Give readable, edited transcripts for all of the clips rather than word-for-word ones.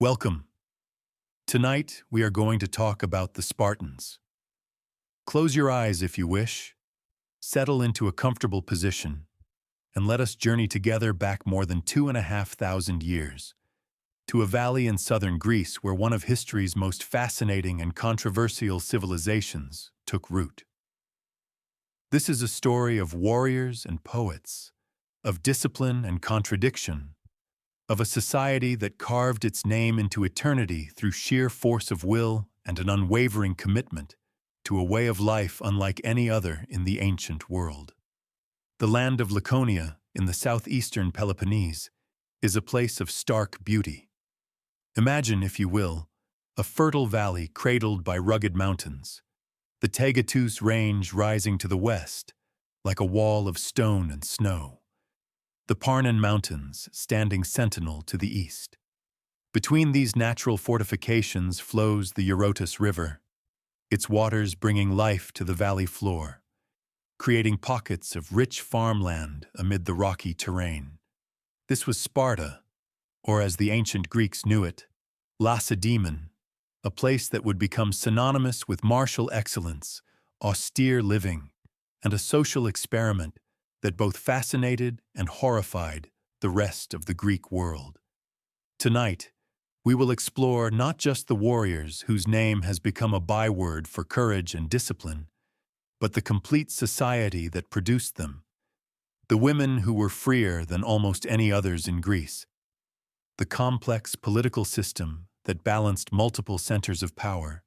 Welcome. Tonight, we are going to talk about the Spartans. Close your eyes if you wish, settle into a comfortable position, and let us journey together back more than 2,500 years to a valley in southern Greece where one of history's most fascinating and controversial civilizations took root. This is a story of warriors and poets, of discipline and contradiction, of a society that carved its name into eternity through sheer force of will and an unwavering commitment to a way of life unlike any other in the ancient world. The land of Laconia in the southeastern Peloponnese is a place of stark beauty. Imagine, if you will, a fertile valley cradled by rugged mountains, the Tagetus Range rising to the west like a wall of stone and snow, the Parnan Mountains standing sentinel to the east. Between these natural fortifications flows the Eurotas River, its waters bringing life to the valley floor, creating pockets of rich farmland amid the rocky terrain. This was Sparta, or as the ancient Greeks knew it, Lacedaemon, a place that would become synonymous with martial excellence, austere living, and a social experiment that both fascinated and horrified the rest of the Greek world. Tonight, we will explore not just the warriors whose name has become a byword for courage and discipline, but the complete society that produced them, the women who were freer than almost any others in Greece, the complex political system that balanced multiple centers of power,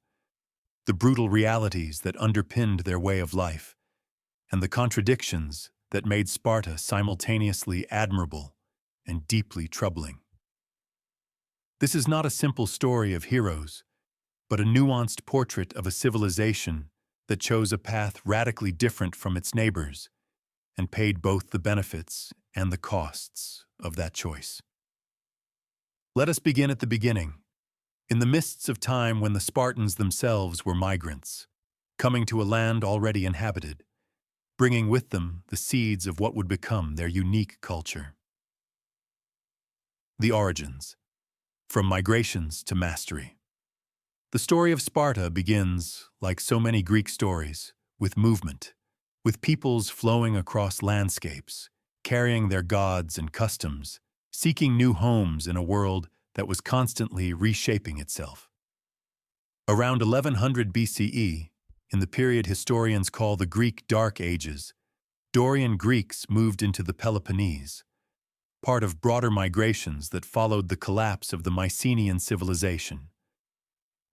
the brutal realities that underpinned their way of life, and the contradictions that made Sparta simultaneously admirable and deeply troubling. This is not a simple story of heroes, but a nuanced portrait of a civilization that chose a path radically different from its neighbors and paid both the benefits and the costs of that choice. Let us begin at the beginning, in the mists of time when the Spartans themselves were migrants, coming to a land already inhabited, bringing with them the seeds of what would become their unique culture. The origins, from migrations to mastery. The story of Sparta begins, like so many Greek stories, with movement, with peoples flowing across landscapes, carrying their gods and customs, seeking new homes in a world that was constantly reshaping itself. Around 1100 BCE, in the period historians call the Greek Dark Ages, Dorian Greeks moved into the Peloponnese, part of broader migrations that followed the collapse of the Mycenaean civilization.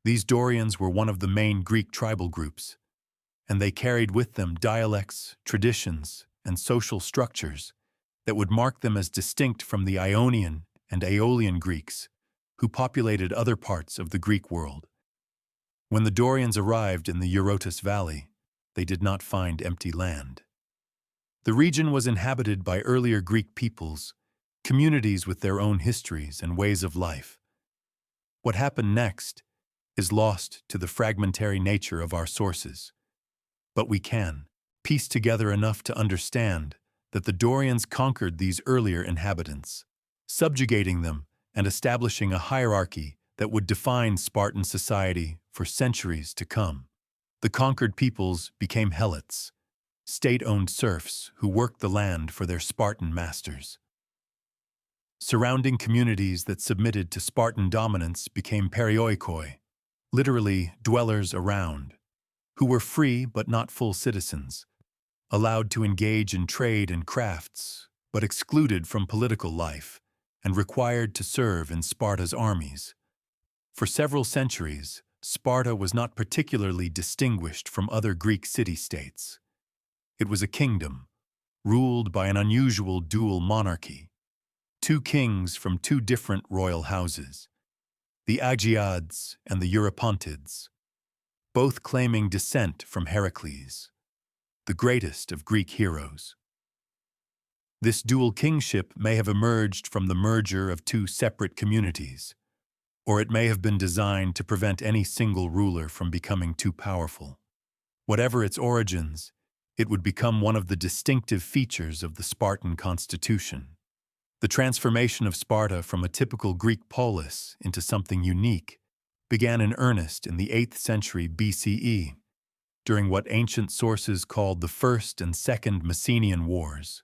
These Dorians were one of the main Greek tribal groups, and they carried with them dialects, traditions, and social structures that would mark them as distinct from the Ionian and Aeolian Greeks, who populated other parts of the Greek world. When the Dorians arrived in the Eurotas Valley, they did not find empty land. The region was inhabited by earlier Greek peoples, communities with their own histories and ways of life. What happened next is lost to the fragmentary nature of our sources, but we can piece together enough to understand that the Dorians conquered these earlier inhabitants, subjugating them and establishing a hierarchy that would define Spartan society for centuries to come. The conquered peoples became helots, state-owned serfs who worked the land for their Spartan masters. Surrounding communities that submitted to Spartan dominance became perioikoi, literally dwellers around, who were free but not full citizens, allowed to engage in trade and crafts, but excluded from political life, and required to serve in Sparta's armies. For several centuries, Sparta was not particularly distinguished from other Greek city-states. It was a kingdom, ruled by an unusual dual monarchy, two kings from two different royal houses, the Agiads and the Eurypontids, both claiming descent from Heracles, the greatest of Greek heroes. This dual kingship may have emerged from the merger of two separate communities, or it may have been designed to prevent any single ruler from becoming too powerful. Whatever its origins, it would become one of the distinctive features of the Spartan constitution. The transformation of Sparta from a typical Greek polis into something unique began in earnest in the 8th century BCE, during what ancient sources called the First and Second Messenian Wars.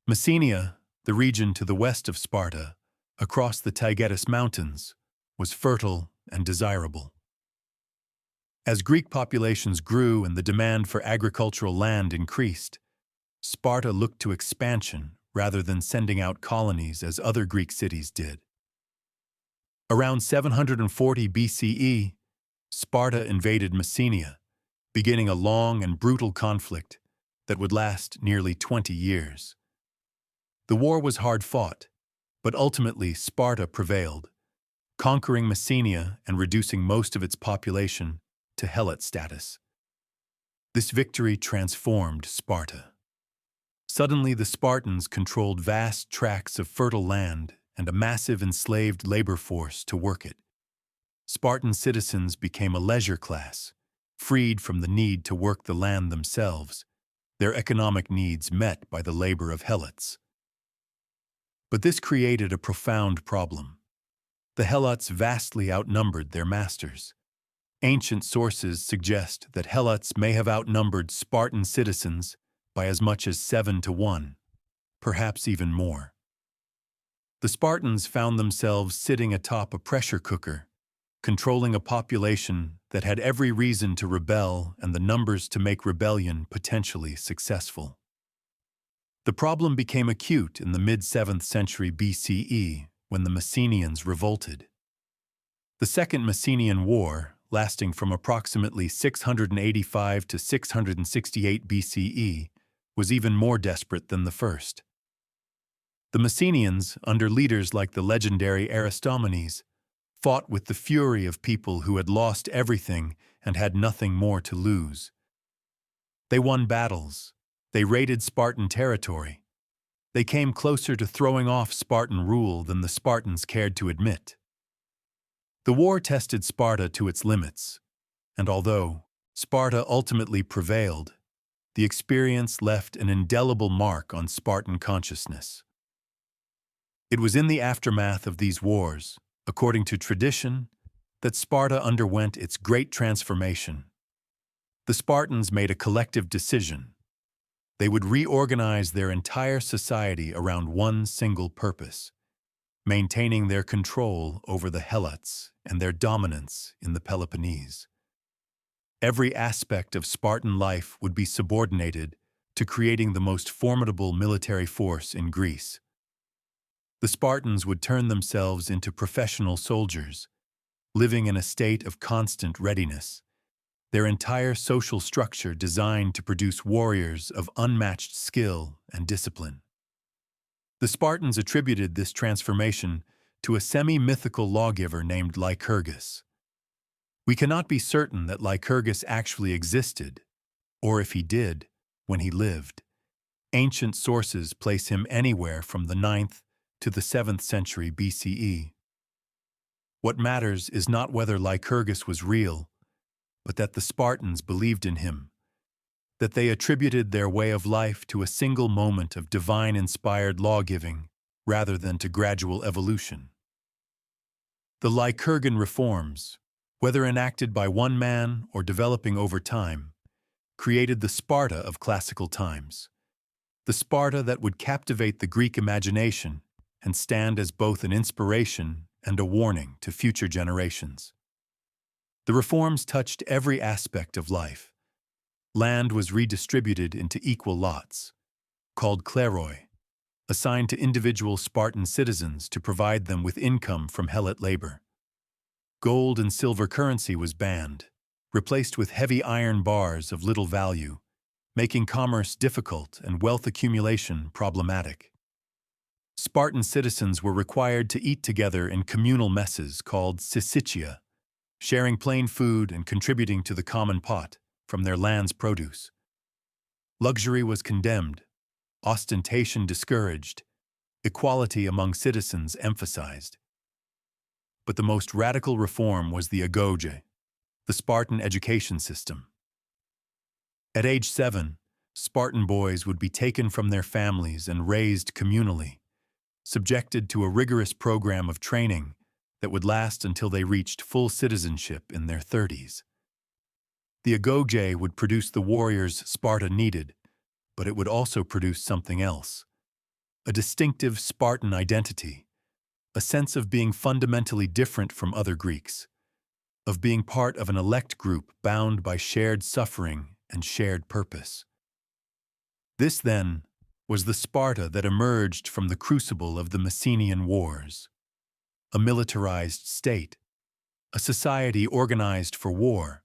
Messenia, the region to the west of Sparta, across the Taygetus Mountains, was fertile and desirable. As Greek populations grew and the demand for agricultural land increased, Sparta looked to expansion rather than sending out colonies as other Greek cities did. Around 740 BCE, Sparta invaded Messenia, beginning a long and brutal conflict that would last nearly 20 years. The war was hard-fought, but ultimately Sparta prevailed, conquering Messenia and reducing most of its population to helot status. This victory transformed Sparta. Suddenly, the Spartans controlled vast tracts of fertile land and a massive enslaved labor force to work it. Spartan citizens became a leisure class, freed from the need to work the land themselves, their economic needs met by the labor of helots. But this created a profound problem. The helots vastly outnumbered their masters. Ancient sources suggest that helots may have outnumbered Spartan citizens by as much as 7-1, perhaps even more. The Spartans found themselves sitting atop a pressure cooker, controlling a population that had every reason to rebel and the numbers to make rebellion potentially successful. The problem became acute in the mid-7th century BCE when the Messenians revolted. The Second Messenian War, lasting from approximately 685 to 668 BCE, was even more desperate than the first. The Messenians, under leaders like the legendary Aristomenes, fought with the fury of people who had lost everything and had nothing more to lose. They won battles. They raided Spartan territory. They came closer to throwing off Spartan rule than the Spartans cared to admit. The war tested Sparta to its limits, and although Sparta ultimately prevailed, the experience left an indelible mark on Spartan consciousness. It was in the aftermath of these wars, according to tradition, that Sparta underwent its great transformation. The Spartans made a collective decision. They would reorganize their entire society around one single purpose: maintaining their control over the helots and their dominance in the Peloponnese. Every aspect of Spartan life would be subordinated to creating the most formidable military force in Greece. The Spartans would turn themselves into professional soldiers, living in a state of constant readiness, their entire social structure designed to produce warriors of unmatched skill and discipline. The Spartans attributed this transformation to a semi-mythical lawgiver named Lycurgus. We cannot be certain that Lycurgus actually existed, or if he did, when he lived. Ancient sources place him anywhere from the 9th to the 7th century BCE. What matters is not whether Lycurgus was real, but that the Spartans believed in him, that they attributed their way of life to a single moment of divine-inspired law-giving rather than to gradual evolution. The Lycurgan reforms, whether enacted by one man or developing over time, created the Sparta of classical times, the Sparta that would captivate the Greek imagination and stand as both an inspiration and a warning to future generations. The reforms touched every aspect of life. Land was redistributed into equal lots, called kleroi, assigned to individual Spartan citizens to provide them with income from helot labor. Gold and silver currency was banned, replaced with heavy iron bars of little value, making commerce difficult and wealth accumulation problematic. Spartan citizens were required to eat together in communal messes called syssitia, sharing plain food and contributing to the common pot from their land's produce. Luxury was condemned, ostentation discouraged, equality among citizens emphasized. But the most radical reform was the agoge, the Spartan education system. At age 7, Spartan boys would be taken from their families and raised communally, subjected to a rigorous program of training that would last until they reached full citizenship in their 30s. The agoge would produce the warriors Sparta needed, but it would also produce something else: a distinctive Spartan identity, a sense of being fundamentally different from other Greeks, of being part of an elect group bound by shared suffering and shared purpose. This, then, was the Sparta that emerged from the crucible of the Messenian Wars: a militarized state, a society organized for war,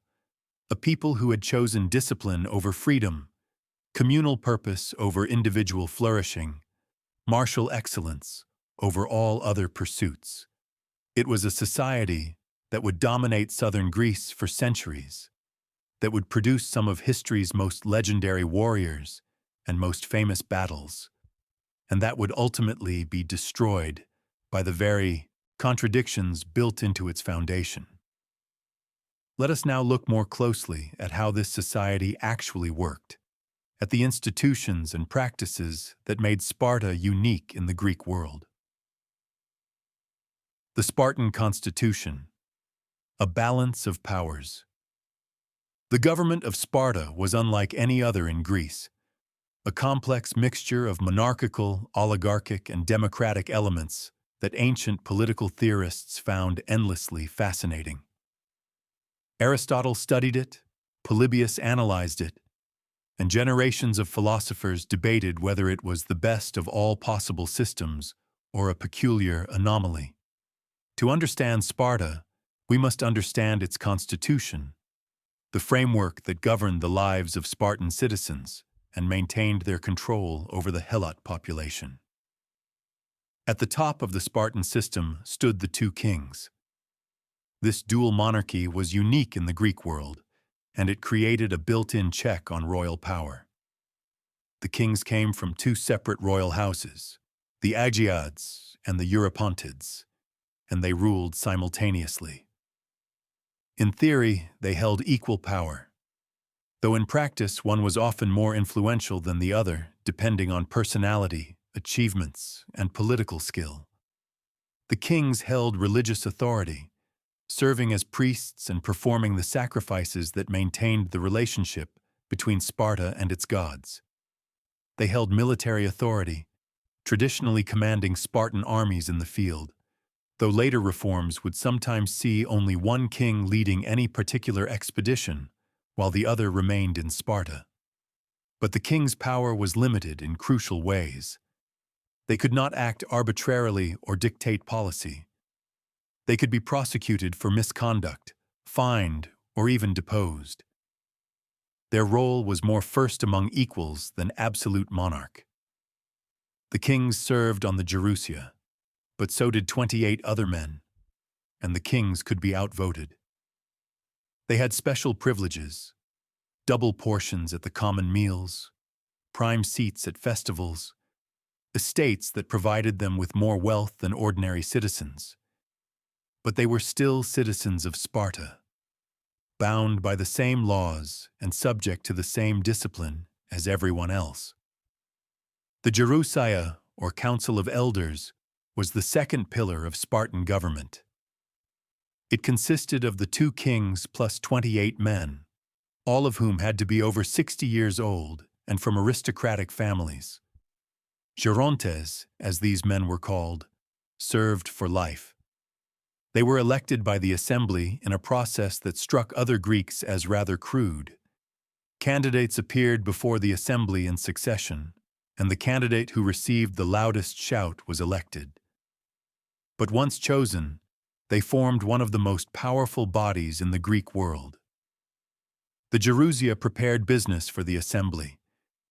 a people who had chosen discipline over freedom, communal purpose over individual flourishing, martial excellence over all other pursuits. It was a society that would dominate southern Greece for centuries, that would produce some of history's most legendary warriors and most famous battles, and that would ultimately be destroyed by the very contradictions built into its foundation. Let us now look more closely at how this society actually worked, at the institutions and practices that made Sparta unique in the Greek world. The Spartan Constitution: a balance of powers. The government of Sparta was unlike any other in Greece, a complex mixture of monarchical, oligarchic, and democratic elements that ancient political theorists found endlessly fascinating. Aristotle studied it, Polybius analyzed it, and generations of philosophers debated whether it was the best of all possible systems or a peculiar anomaly. To understand Sparta, we must understand its constitution, the framework that governed the lives of Spartan citizens and maintained their control over the Helot population. At the top of the Spartan system stood the two kings. This dual monarchy was unique in the Greek world, and it created a built-in check on royal power. The kings came from two separate royal houses, the Agiads and the Eurypontids, and they ruled simultaneously. In theory, they held equal power, though in practice one was often more influential than the other, depending on personality, achievements, and political skill. The kings held religious authority, serving as priests and performing the sacrifices that maintained the relationship between Sparta and its gods. They held military authority, traditionally commanding Spartan armies in the field, though later reforms would sometimes see only one king leading any particular expedition, while the other remained in Sparta. But the king's power was limited in crucial ways. They could not act arbitrarily or dictate policy. They could be prosecuted for misconduct, fined, or even deposed. Their role was more first among equals than absolute monarch. The kings served on the Gerousia, but so did 28 other men, and the kings could be outvoted. They had special privileges: double portions at the common meals, prime seats at festivals, estates that provided them with more wealth than ordinary citizens. But they were still citizens of Sparta, bound by the same laws and subject to the same discipline as everyone else. The Gerousia, or Council of Elders, was the second pillar of Spartan government. It consisted of the two kings plus 28 men, all of whom had to be over 60 years old and from aristocratic families. Gerontes, as these men were called, served for life. They were elected by the assembly in a process that struck other Greeks as rather crude. Candidates appeared before the assembly in succession, and the candidate who received the loudest shout was elected. But once chosen, they formed one of the most powerful bodies in the Greek world. The Gerousia prepared business for the assembly,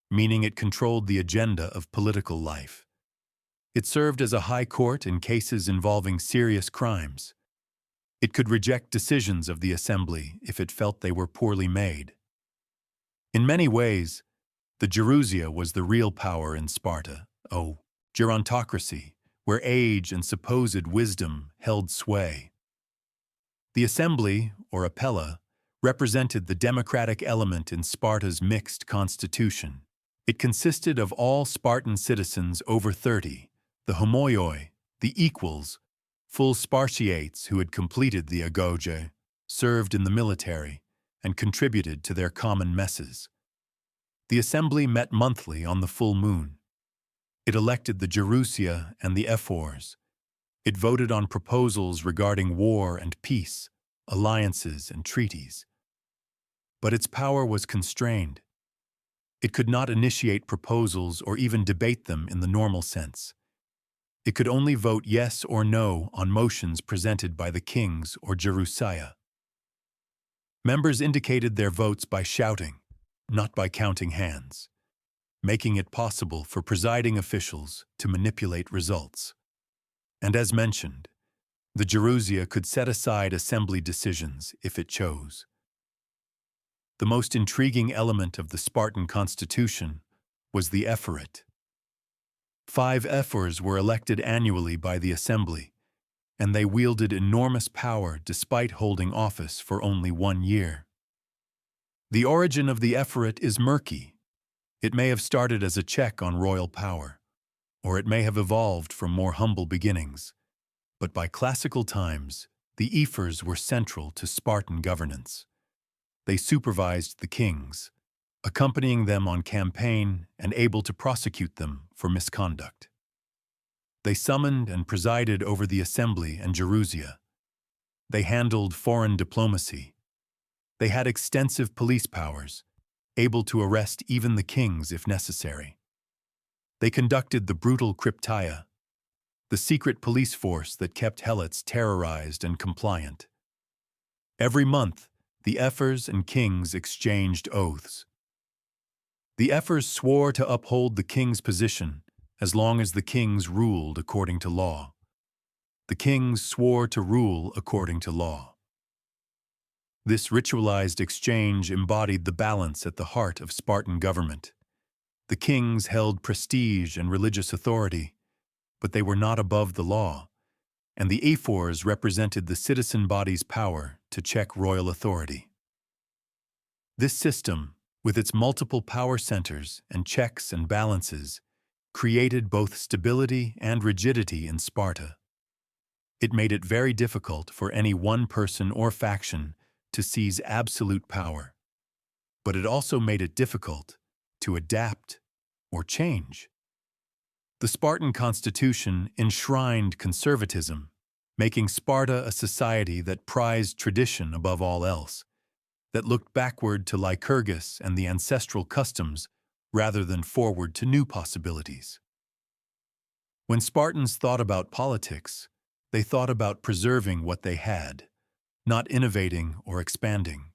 meaning it controlled the agenda of political life. It served as a high court in cases involving serious crimes. It could reject decisions of the assembly if it felt they were poorly made. In many ways, the Gerousia was the real power in Sparta, gerontocracy, where age and supposed wisdom held sway. The assembly, or apella, represented the democratic element in Sparta's mixed constitution. It consisted of all Spartan citizens over 30, The homoioi, the equals, full Spartiates who had completed the agoge, served in the military and contributed to their common messes. The assembly met monthly on the full moon. It elected the Gerousia and the ephors. It voted on proposals regarding war and peace, alliances and treaties. But its power was constrained. It could not initiate proposals or even debate them in the normal sense. It could only vote yes or no on motions presented by the kings or Gerousia. Members indicated their votes by shouting, not by counting hands, making it possible for presiding officials to manipulate results. And as mentioned, the Gerousia could set aside assembly decisions if it chose. The most intriguing element of the Spartan constitution was the ephoret. 5 ephors were elected annually by the assembly, and they wielded enormous power despite holding office for only 1 year. The origin of the ephoret is murky. It may have started as a check on royal power, or it may have evolved from more humble beginnings. But by classical times, the ephors were central to Spartan governance. They supervised the kings, accompanying them on campaign and able to prosecute them for misconduct. They summoned and presided over the assembly and Gerousia. They handled foreign diplomacy. They had extensive police powers, able to arrest even the kings if necessary. They conducted the brutal Krypteia, the secret police force that kept helots terrorized and compliant. Every month, the ephors and kings exchanged oaths. The ephors swore to uphold the king's position as long as the kings ruled according to law. The kings swore to rule according to law. This ritualized exchange embodied the balance at the heart of Spartan government. The kings held prestige and religious authority, but they were not above the law, and the ephors represented the citizen body's power to check royal authority. This system, with its multiple power centers and checks and balances, created both stability and rigidity in Sparta. It made it very difficult for any one person or faction to seize absolute power, but it also made it difficult to adapt or change. The Spartan constitution enshrined conservatism, making Sparta a society that prized tradition above all else, that looked backward to Lycurgus and the ancestral customs rather than forward to new possibilities. When Spartans thought about politics, they thought about preserving what they had, not innovating or expanding.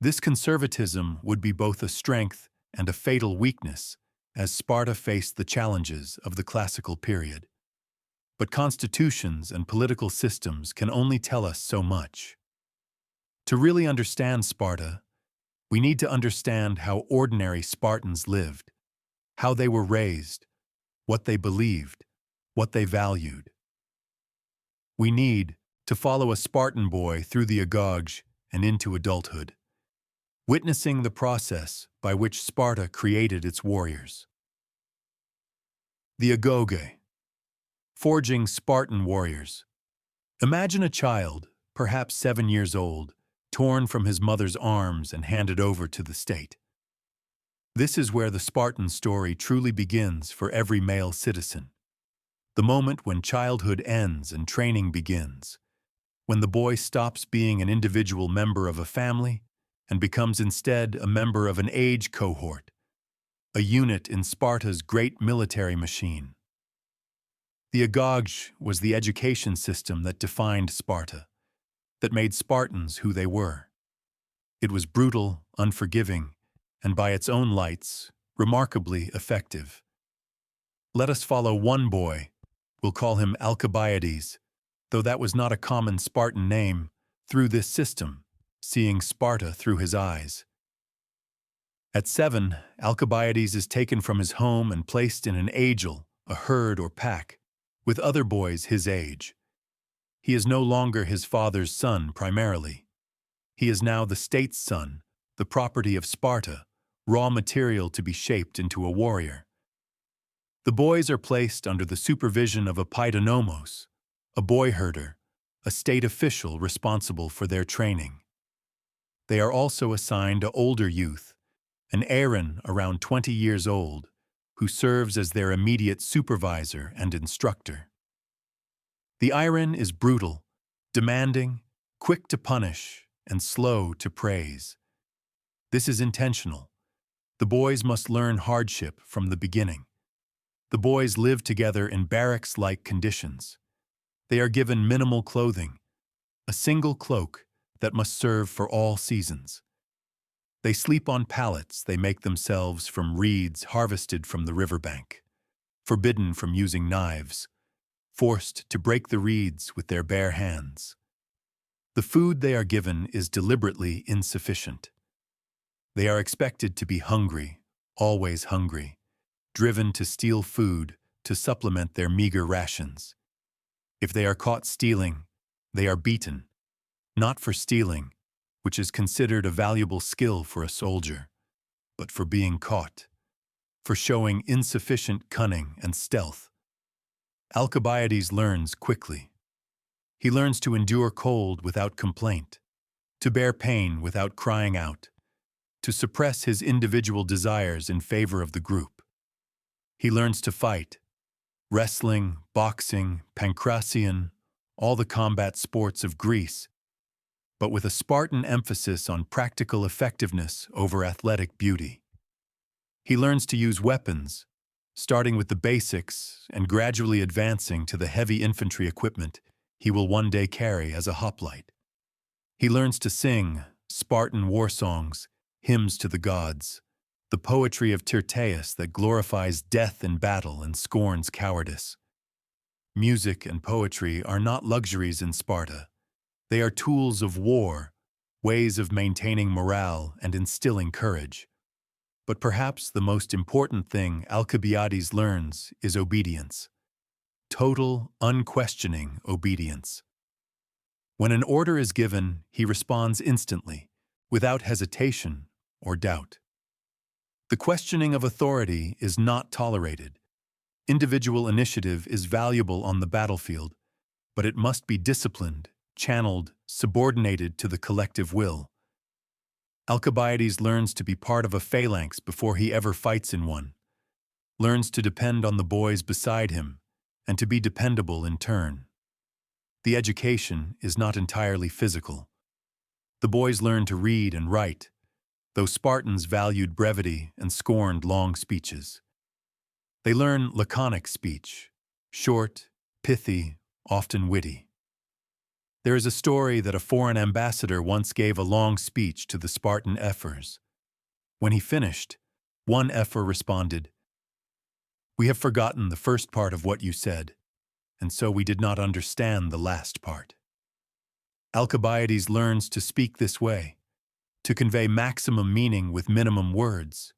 This conservatism would be both a strength and a fatal weakness as Sparta faced the challenges of the classical period. But constitutions and political systems can only tell us so much. To really understand Sparta, we need to understand how ordinary Spartans lived, how they were raised, what they believed, what they valued. We need to follow a Spartan boy through the agoge and into adulthood, witnessing the process by which Sparta created its warriors. The agoge, forging Spartan warriors. Imagine a child, perhaps 7 years old, torn from his mother's arms and handed over to the state. This is where the Spartan story truly begins for every male citizen. The moment when childhood ends and training begins, when the boy stops being an individual member of a family and becomes instead a member of an age cohort, a unit in Sparta's great military machine. The agoge was the education system that defined Sparta, that made Spartans who they were. It was brutal, unforgiving, and by its own lights, remarkably effective. Let us follow one boy, we'll call him Alcibiades, though that was not a common Spartan name, through this system, seeing Sparta through his eyes. At 7, Alcibiades is taken from his home and placed in an agel, a herd or pack, with other boys his age. He is no longer his father's son primarily. He is now the state's son, the property of Sparta, raw material to be shaped into a warrior. The boys are placed under the supervision of a paidonomos, a boy herder, a state official responsible for their training. They are also assigned to older youth, an Aaron around 20 years old, who serves as their immediate supervisor and instructor. The Aaron is brutal, demanding, quick to punish, and slow to praise. This is intentional. The boys must learn hardship from the beginning. The boys live together in barracks-like conditions. They are given minimal clothing, a single cloak that must serve for all seasons. They sleep on pallets they make themselves from reeds harvested from the riverbank, forbidden from using knives, forced to break the reeds with their bare hands. The food they are given is deliberately insufficient. They are expected to be hungry, always hungry, driven to steal food to supplement their meager rations. If they are caught stealing, they are beaten, not for stealing, which is considered a valuable skill for a soldier, but for being caught, for showing insufficient cunning and stealth. Alcibiades learns quickly. He learns to endure cold without complaint, to bear pain without crying out, to suppress his individual desires in favor of the group. He learns to fight. Wrestling, boxing, pancratium, all the combat sports of Greece, but with a Spartan emphasis on practical effectiveness over athletic beauty. He learns to use weapons, starting with the basics and gradually advancing to the heavy infantry equipment he will one day carry as a hoplite. He learns to sing Spartan war songs, hymns to the gods, the poetry of Tyrtaeus that glorifies death in battle and scorns cowardice. Music and poetry are not luxuries in Sparta. They are tools of war, ways of maintaining morale and instilling courage. But perhaps the most important thing Alcibiades learns is obedience. Total, unquestioning obedience. When an order is given, he responds instantly, without hesitation or doubt. The questioning of authority is not tolerated. Individual initiative is valuable on the battlefield, but it must be disciplined, channeled, subordinated to the collective will. Alcibiades learns to be part of a phalanx before he ever fights in one, learns to depend on the boys beside him, and to be dependable in turn. The education is not entirely physical. The boys learn to read and write, though Spartans valued brevity and scorned long speeches. They learn laconic speech, short, pithy, often witty. There is a story that a foreign ambassador once gave a long speech to the Spartan ephors. When he finished, one ephor responded, "We have forgotten the first part of what you said, and so we did not understand the last part." Alcibiades learns to speak this way, to convey maximum meaning with minimum words,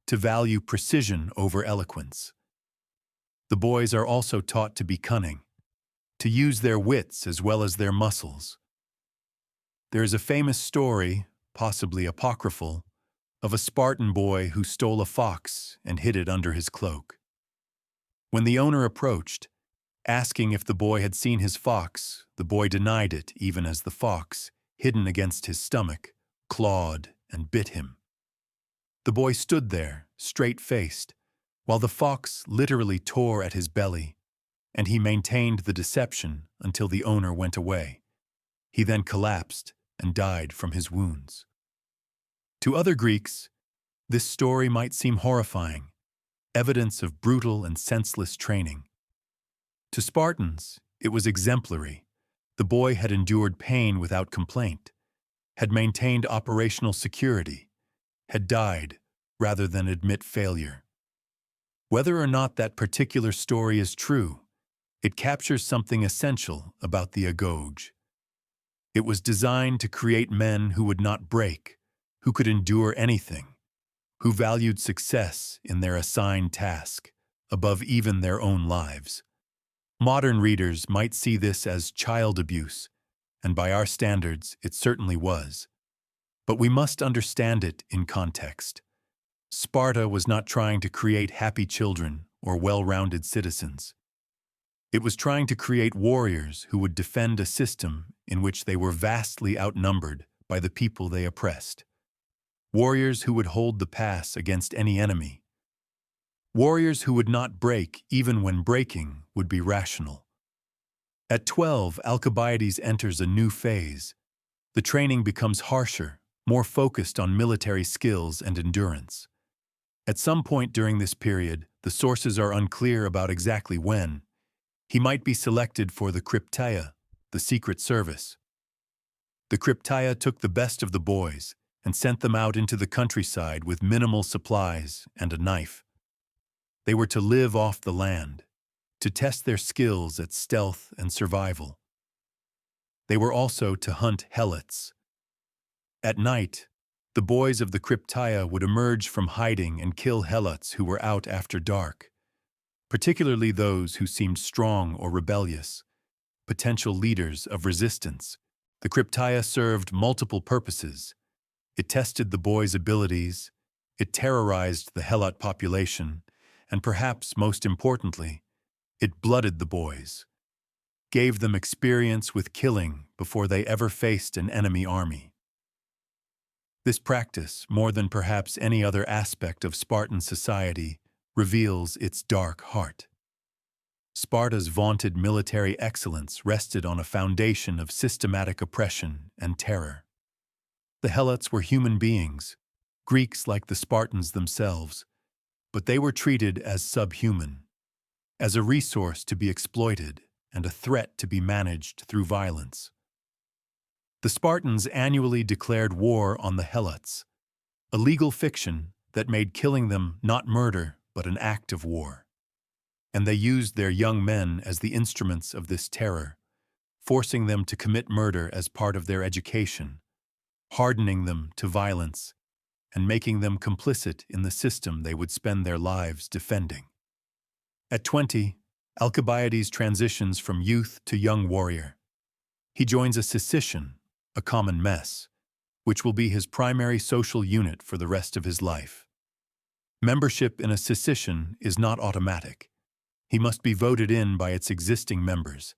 to value precision over eloquence. The boys are also taught to be cunning, to use their wits as well as their muscles. There is a famous story, possibly apocryphal, of a Spartan boy who stole a fox and hid it under his cloak. When the owner approached, asking if the boy had seen his fox, the boy denied it even as the fox, hidden against his stomach, clawed and bit him. The boy stood there, straight-faced, while the fox literally tore at his belly, and he maintained the deception until the owner went away. He then collapsed and died from his wounds. To other Greeks, this story might seem horrifying, evidence of brutal and senseless training. To Spartans, it was exemplary. The boy had endured pain without complaint, had maintained operational security, had died rather than admit failure. Whether or not that particular story is true, it captures something essential about the agoge. It was designed to create men who would not break, who could endure anything, who valued success in their assigned task above even their own lives. Modern readers might see this as child abuse, and by our standards, it certainly was. But we must understand it in context. Sparta was not trying to create happy children or well-rounded citizens. It was trying to create warriors who would defend a system in which they were vastly outnumbered by the people they oppressed. Warriors who would hold the pass against any enemy. Warriors who would not break even when breaking would be rational. At 12, Alcibiades enters a new phase. The training becomes harsher, more focused on military skills and endurance. At some point during this period, the sources are unclear about exactly when, he might be selected for the Crypteia, the secret service. The Crypteia took the best of the boys and sent them out into the countryside with minimal supplies and a knife. They were to live off the land, to test their skills at stealth and survival. They were also to hunt helots. At night, the boys of the Crypteia would emerge from hiding and kill helots who were out after dark, particularly those who seemed strong or rebellious, potential leaders of resistance. The Crypteia served multiple purposes. It tested the boys' abilities, it terrorized the helot population, and perhaps most importantly, it blooded the boys, gave them experience with killing before they ever faced an enemy army. This practice, more than perhaps any other aspect of Spartan society, reveals its dark heart. Sparta's vaunted military excellence rested on a foundation of systematic oppression and terror. The helots were human beings, Greeks like the Spartans themselves, but they were treated as subhuman, as a resource to be exploited and a threat to be managed through violence. The Spartans annually declared war on the helots, a legal fiction that made killing them not murder but an act of war. And they used their young men as the instruments of this terror, forcing them to commit murder as part of their education, hardening them to violence, and making them complicit in the system they would spend their lives defending. At 20, Alcibiades transitions from youth to young warrior. He joins a Sicilian, a common mess, which will be his primary social unit for the rest of his life. Membership in a Sicilian is not automatic. He must be voted in by its existing members,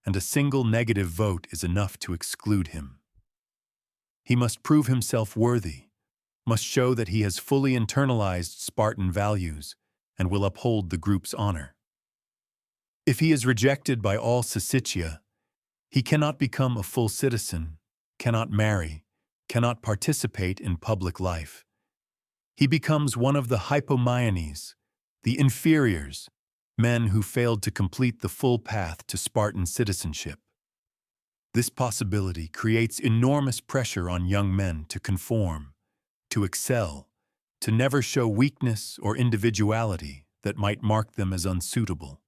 and a single negative vote is enough to exclude him. He must prove himself worthy, must show that he has fully internalized Spartan values and will uphold the group's honor. If he is rejected by all Sicilia, he cannot become a full citizen, cannot marry, cannot participate in public life. He becomes one of the hypomyanes, the inferiors, men who failed to complete the full path to Spartan citizenship. This possibility creates enormous pressure on young men to conform, to excel, to never show weakness or individuality that might mark them as unsuitable.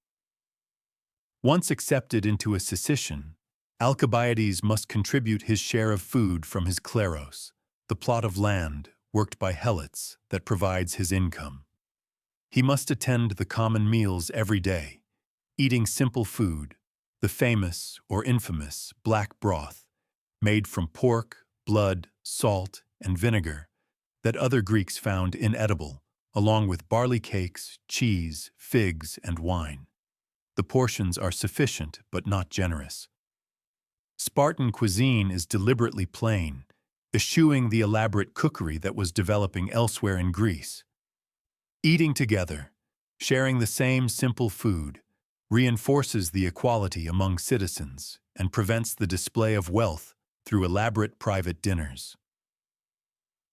Once accepted into a Sicilian, Alcibiades must contribute his share of food from his kleros, the plot of land worked by helots that provides his income. He must attend the common meals every day, eating simple food, the famous or infamous black broth, made from pork, blood, salt, and vinegar, that other Greeks found inedible, along with barley cakes, cheese, figs, and wine. The portions are sufficient but not generous. Spartan cuisine is deliberately plain, eschewing the elaborate cookery that was developing elsewhere in Greece. Eating together, sharing the same simple food, reinforces the equality among citizens and prevents the display of wealth through elaborate private dinners.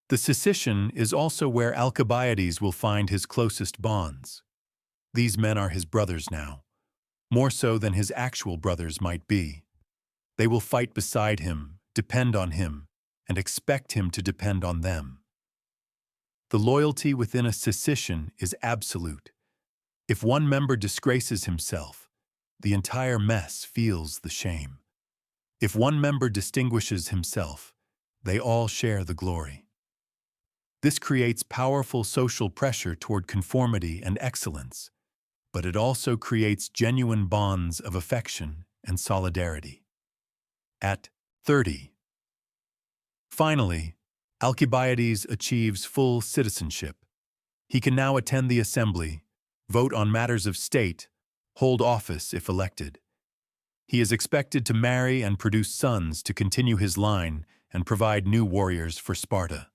The Sicilian is also where Alcibiades will find his closest bonds. These men are his brothers now, more so than his actual brothers might be. They will fight beside him, depend on him, and expect him to depend on them. The loyalty within a Sicilian is absolute. If one member disgraces himself, the entire mess feels the shame. If one member distinguishes himself, they all share the glory. This creates powerful social pressure toward conformity and excellence, but it also creates genuine bonds of affection and solidarity. At 30. Finally, Alcibiades achieves full citizenship. He can now attend the assembly, vote on matters of state, hold office if elected. He is expected to marry and produce sons to continue his line and provide new warriors for Sparta.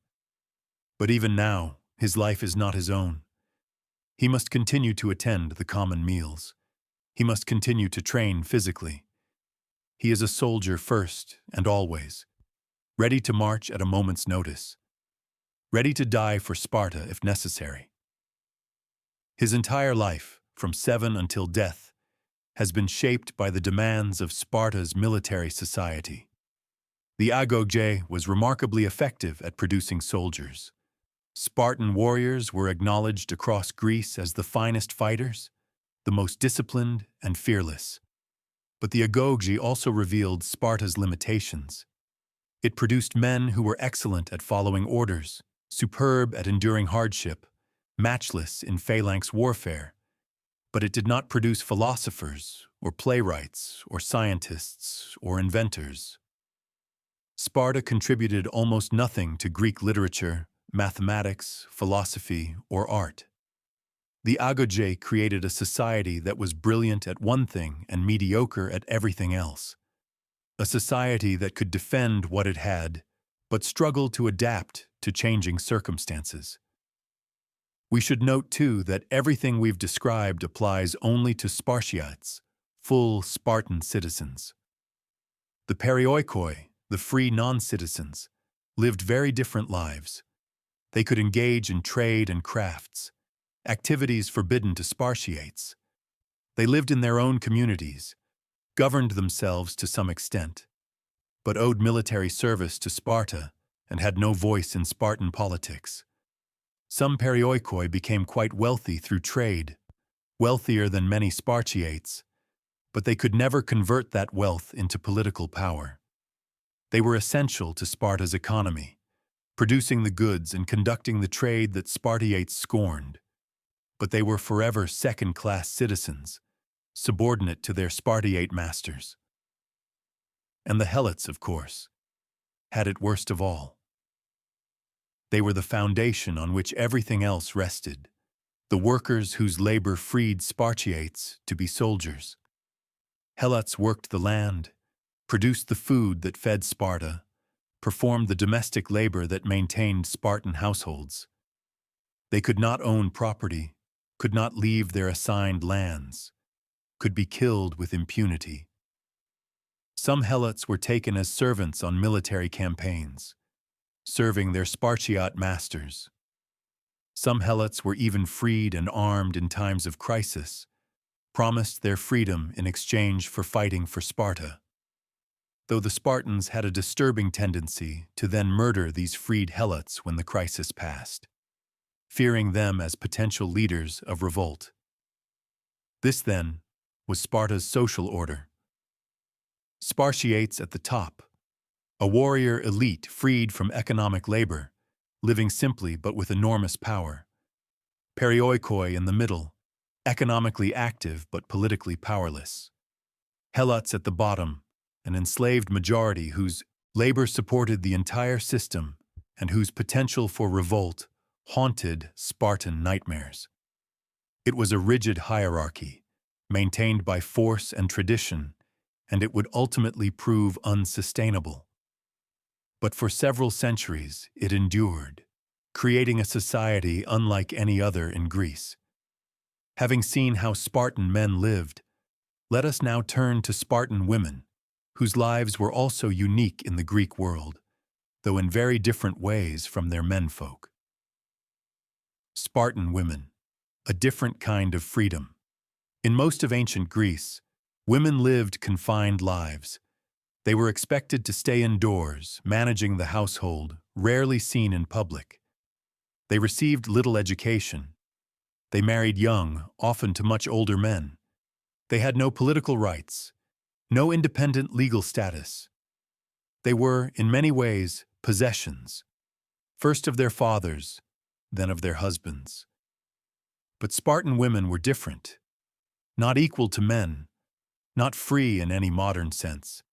But even now, his life is not his own. He must continue to attend the common meals. He must continue to train physically. He is a soldier first and always, ready to march at a moment's notice, ready to die for Sparta if necessary. His entire life, from 7 until death, has been shaped by the demands of Sparta's military society. The agoge was remarkably effective at producing soldiers. Spartan warriors were acknowledged across Greece as the finest fighters, the most disciplined and fearless. But the agoge also revealed Sparta's limitations. It produced men who were excellent at following orders, superb at enduring hardship, matchless in phalanx warfare. But it did not produce philosophers, or playwrights, or scientists, or inventors. Sparta contributed almost nothing to Greek literature, mathematics, philosophy, or art. The agoge created a society that was brilliant at one thing and mediocre at everything else. A society that could defend what it had, but struggled to adapt to changing circumstances. We should note, too, that everything we've described applies only to Spartiates, full Spartan citizens. The perioikoi, the free non-citizens, lived very different lives. They could engage in trade and crafts, activities forbidden to Spartiates. They lived in their own communities, governed themselves to some extent, but owed military service to Sparta and had no voice in Spartan politics. Some perioikoi became quite wealthy through trade, wealthier than many Spartiates, but they could never convert that wealth into political power. They were essential to Sparta's economy, producing the goods and conducting the trade that Spartiates scorned. But they were forever second-class citizens, subordinate to their Spartiate masters. And the Helots, of course, had it worst of all. They were the foundation on which everything else rested, the workers whose labor freed Spartiates to be soldiers. Helots worked the land, produced the food that fed Sparta, performed the domestic labor that maintained Spartan households. They could not own property, could not leave their assigned lands, could be killed with impunity. Some Helots were taken as servants on military campaigns, serving their Spartiate masters. Some Helots were even freed and armed in times of crisis, promised their freedom in exchange for fighting for Sparta. Though the Spartans had a disturbing tendency to then murder these freed Helots when the crisis passed, fearing them as potential leaders of revolt. This, then, was Sparta's social order. Spartiates at the top, a warrior elite freed from economic labor, living simply but with enormous power. Perioikoi in the middle, economically active but politically powerless. Helots at the bottom, an enslaved majority whose labor supported the entire system and whose potential for revolt haunted Spartan nightmares. It was a rigid hierarchy, maintained by force and tradition, and it would ultimately prove unsustainable. But for several centuries it endured, creating a society unlike any other in Greece. Having seen how Spartan men lived, let us now turn to Spartan women, whose lives were also unique in the Greek world, though in very different ways from their menfolk. Spartan women, a different kind of freedom. In most of ancient Greece, women lived confined lives. They were expected to stay indoors, managing the household, rarely seen in public. They received little education. They married young, often to much older men. They had no political rights, no independent legal status. They were, in many ways, possessions, first of their fathers, then of their husbands. But Spartan women were different, not equal to men, not free in any modern sense,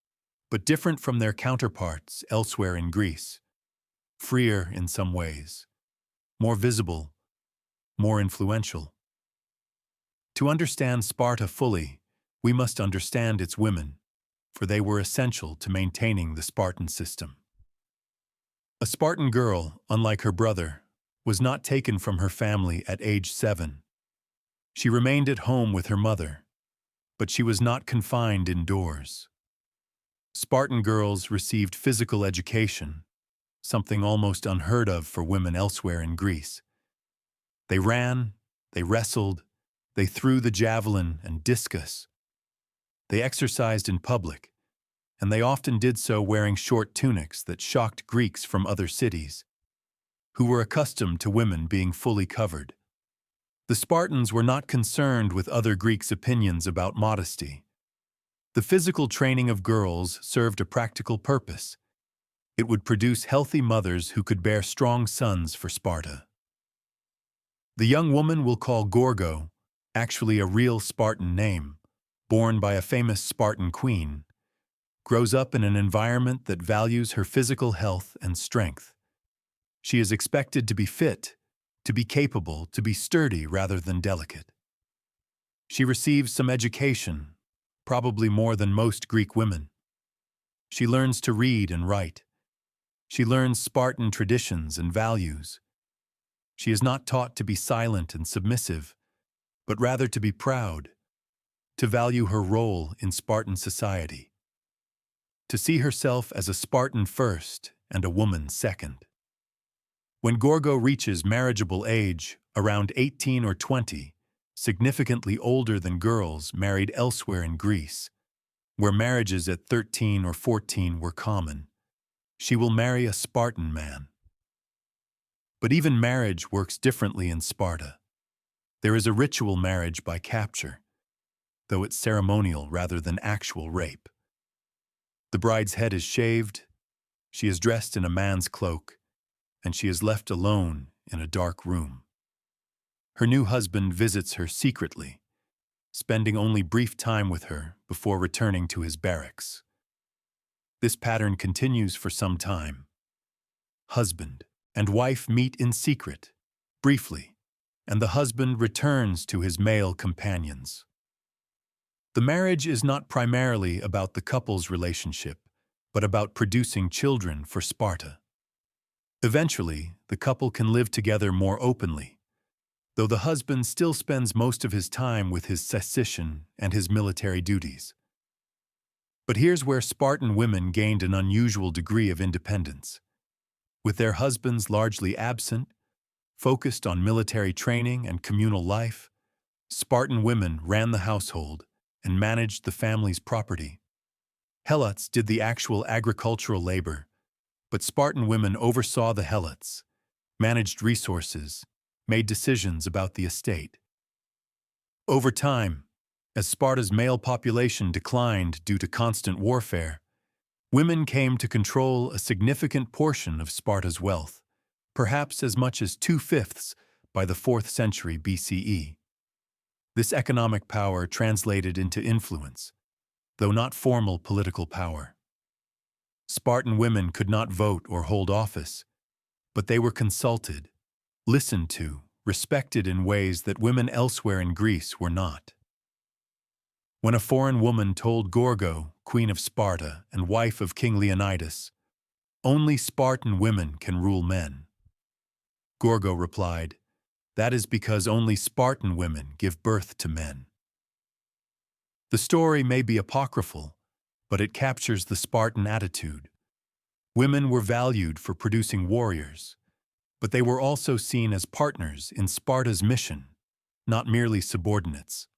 but different from their counterparts elsewhere in Greece, freer in some ways, more visible, more influential. To understand Sparta fully, we must understand its women, for they were essential to maintaining the Spartan system. A Spartan girl, unlike her brother, was not taken from her family at age 7. She remained at home with her mother, but she was not confined indoors. Spartan girls received physical education, something almost unheard of for women elsewhere in Greece. They ran, they wrestled, they threw the javelin and discus. They exercised in public, and they often did so wearing short tunics that shocked Greeks from other cities, who were accustomed to women being fully covered. The Spartans were not concerned with other Greeks' opinions about modesty. The physical training of girls served a practical purpose. It would produce healthy mothers who could bear strong sons for Sparta. The young woman we'll call Gorgo, actually a real Spartan name, born by a famous Spartan queen, grows up in an environment that values her physical health and strength. She is expected to be fit, to be capable, to be sturdy rather than delicate. She receives some education, probably more than most Greek women. She learns to read and write. She learns Spartan traditions and values. She is not taught to be silent and submissive, but rather to be proud, to value her role in Spartan society, to see herself as a Spartan first and a woman second. When Gorgo reaches marriageable age, around 18 or 20, significantly older than girls married elsewhere in Greece, where marriages at 13 or 14 were common, she will marry a Spartan man. But even marriage works differently in Sparta. There is a ritual marriage by capture, though it's ceremonial rather than actual rape. The bride's head is shaved, she is dressed in a man's cloak, and she is left alone in a dark room. Her new husband visits her secretly, spending only brief time with her before returning to his barracks. This pattern continues for some time. Husband and wife meet in secret, briefly, and the husband returns to his male companions. The marriage is not primarily about the couple's relationship, but about producing children for Sparta. Eventually, the couple can live together more openly, though the husband still spends most of his time with his session and his military duties. But here's where Spartan women gained an unusual degree of independence. With their husbands largely absent, focused on military training and communal life, Spartan women ran the household and managed the family's property. Helots did the actual agricultural labor, but Spartan women oversaw the helots, managed resources, made decisions about the estate. Over time, as Sparta's male population declined due to constant warfare, women came to control a significant portion of Sparta's wealth, perhaps as much as 2/5 by the 4th century BCE. This economic power translated into influence, though not formal political power. Spartan women could not vote or hold office, but they were consulted, listened to, respected in ways that women elsewhere in Greece were not. When a foreign woman told Gorgo, queen of Sparta and wife of King Leonidas, "Only Spartan women can rule men," Gorgo replied, "That is because only Spartan women give birth to men." The story may be apocryphal, but it captures the Spartan attitude. Women were valued for producing warriors, but they were also seen as partners in Sparta's mission, not merely subordinates.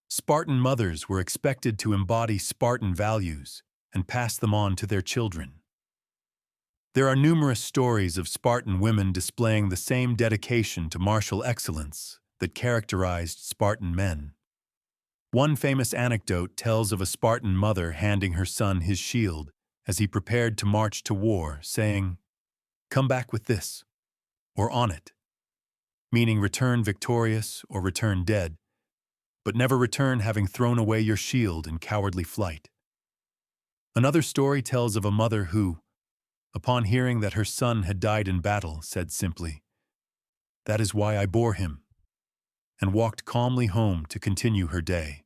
Spartan mothers were expected to embody Spartan values and pass them on to their children. There are numerous stories of Spartan women displaying the same dedication to martial excellence that characterized Spartan men. One famous anecdote tells of a Spartan mother handing her son his shield as he prepared to march to war, saying, "Come back with this," or "on it," meaning return victorious or return dead, but never return having thrown away your shield in cowardly flight. Another story tells of a mother who, upon hearing that her son had died in battle, said simply, "That is why I bore him," and walked calmly home to continue her day.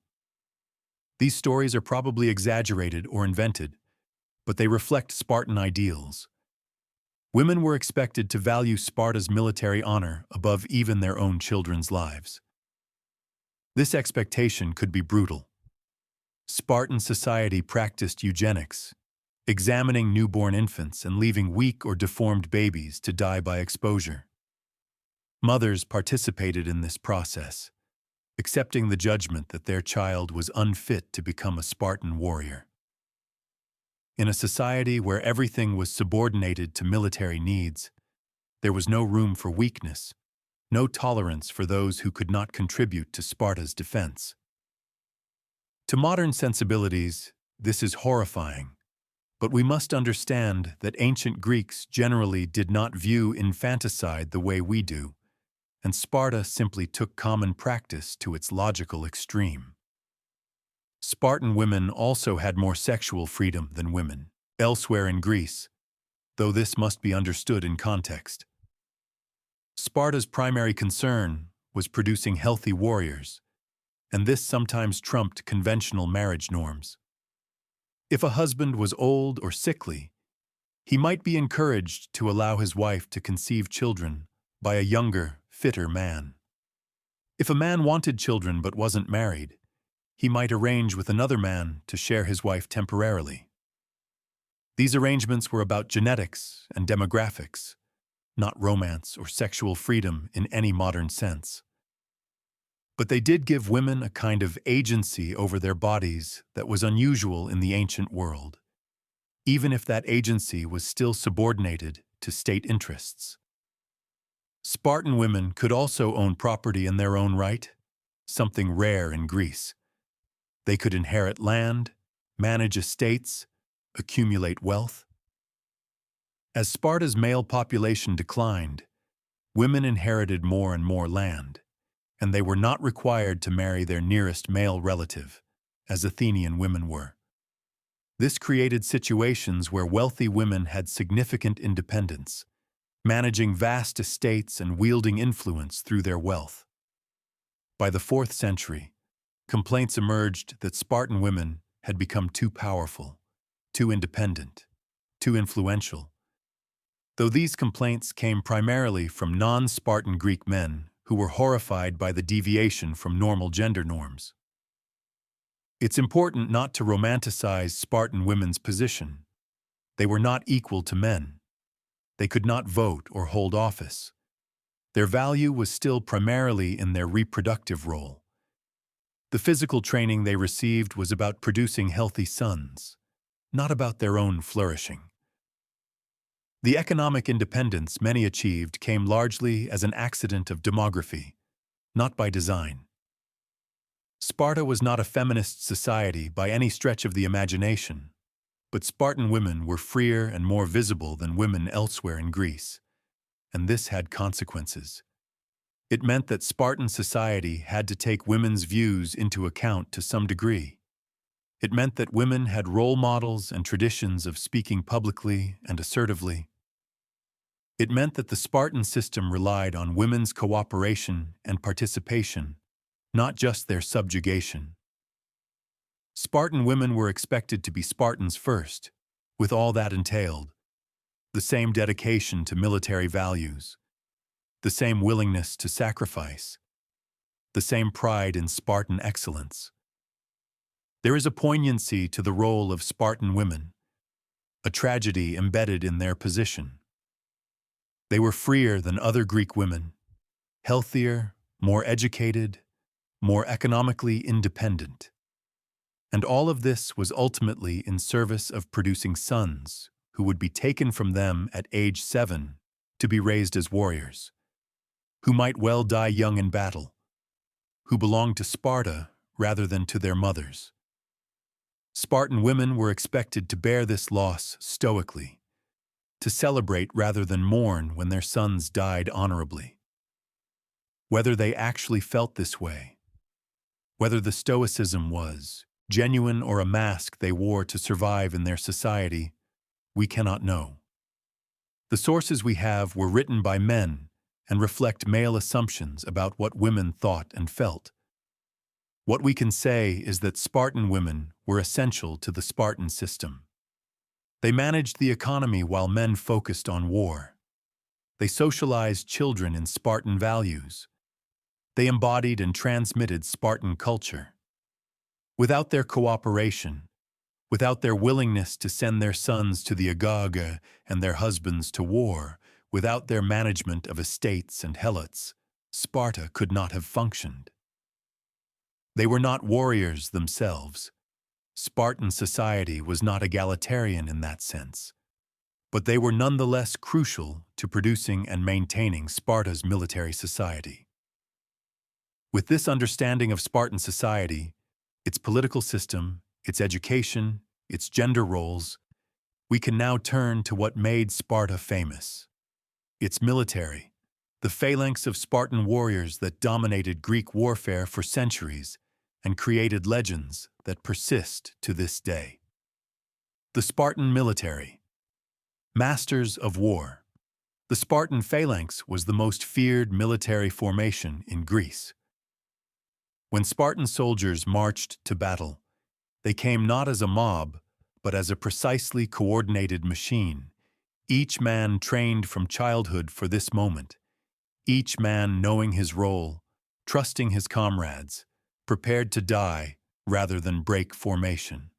These stories are probably exaggerated or invented, but they reflect Spartan ideals. Women were expected to value Sparta's military honor above even their own children's lives. This expectation could be brutal. Spartan society practiced eugenics, examining newborn infants and leaving weak or deformed babies to die by exposure. Mothers participated in this process, accepting the judgment that their child was unfit to become a Spartan warrior. In a society where everything was subordinated to military needs, there was no room for weakness, no tolerance for those who could not contribute to Sparta's defense. To modern sensibilities, this is horrifying, but we must understand that ancient Greeks generally did not view infanticide the way we do, and Sparta simply took common practice to its logical extreme. Spartan women also had more sexual freedom than women elsewhere in Greece, though this must be understood in context. Sparta's primary concern was producing healthy warriors, and this sometimes trumped conventional marriage norms. If a husband was old or sickly, he might be encouraged to allow his wife to conceive children by a younger, fitter man. If a man wanted children but wasn't married, he might arrange with another man to share his wife temporarily. These arrangements were about genetics and demographics, not romance or sexual freedom in any modern sense. But they did give women a kind of agency over their bodies that was unusual in the ancient world, even if that agency was still subordinated to state interests. Spartan women could also own property in their own right, something rare in Greece. They could inherit land, manage estates, accumulate wealth. As Sparta's male population declined, women inherited more and more land, and they were not required to marry their nearest male relative, as Athenian women were. This created situations where wealthy women had significant independence, managing vast estates and wielding influence through their wealth. By the 4th century, complaints emerged that Spartan women had become too powerful, too independent, too influential. Though these complaints came primarily from non-Spartan Greek men who were horrified by the deviation from normal gender norms. It's important not to romanticize Spartan women's position. They were not equal to men. They could not vote or hold office. Their value was still primarily in their reproductive role. The physical training they received was about producing healthy sons, not about their own flourishing. The economic independence many achieved came largely as an accident of demography, not by design. Sparta was not a feminist society by any stretch of the imagination, but Spartan women were freer and more visible than women elsewhere in Greece, and this had consequences. It meant that Spartan society had to take women's views into account to some degree. It meant that women had role models and traditions of speaking publicly and assertively. It meant that the Spartan system relied on women's cooperation and participation, not just their subjugation. Spartan women were expected to be Spartans first, with all that entailed: the same dedication to military values, the same willingness to sacrifice, the same pride in Spartan excellence. There is a poignancy to the role of Spartan women, a tragedy embedded in their position. They were freer than other Greek women, healthier, more educated, more economically independent. And all of this was ultimately in service of producing sons who would be taken from them at age 7 to be raised as warriors, who might well die young in battle, who belonged to Sparta rather than to their mothers. Spartan women were expected to bear this loss stoically, to celebrate rather than mourn when their sons died honorably. Whether they actually felt this way, whether the stoicism was genuine or a mask they wore to survive in their society, we cannot know. The sources we have were written by men and reflect male assumptions about what women thought and felt. What we can say is that Spartan women were essential to the Spartan system. They managed the economy while men focused on war. They socialized children in Spartan values. They embodied and transmitted Spartan culture. Without their cooperation, without their willingness to send their sons to the Agaga and their husbands to war, without their management of estates and helots, Sparta could not have functioned. They were not warriors themselves. Spartan society was not egalitarian in that sense, but they were nonetheless crucial to producing and maintaining Sparta's military society. With this understanding of Spartan society, its political system, its education, its gender roles, we can now turn to what made Sparta famous. Its military, the phalanx of Spartan warriors that dominated Greek warfare for centuries and created legends that persist to this day. The Spartan military, masters of war. The Spartan phalanx was the most feared military formation in Greece. When Spartan soldiers marched to battle, they came not as a mob, but as a precisely coordinated machine, each man trained from childhood for this moment, each man knowing his role, trusting his comrades, prepared to die rather than break formation.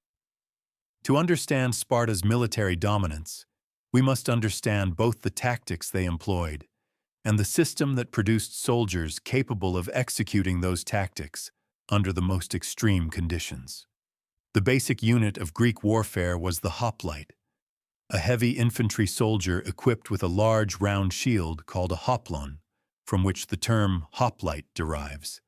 To understand Sparta's military dominance, we must understand both the tactics they employed and the system that produced soldiers capable of executing those tactics under the most extreme conditions. The basic unit of Greek warfare was the hoplite, a heavy infantry soldier equipped with a large round shield called a hoplon, from which the term hoplite derives.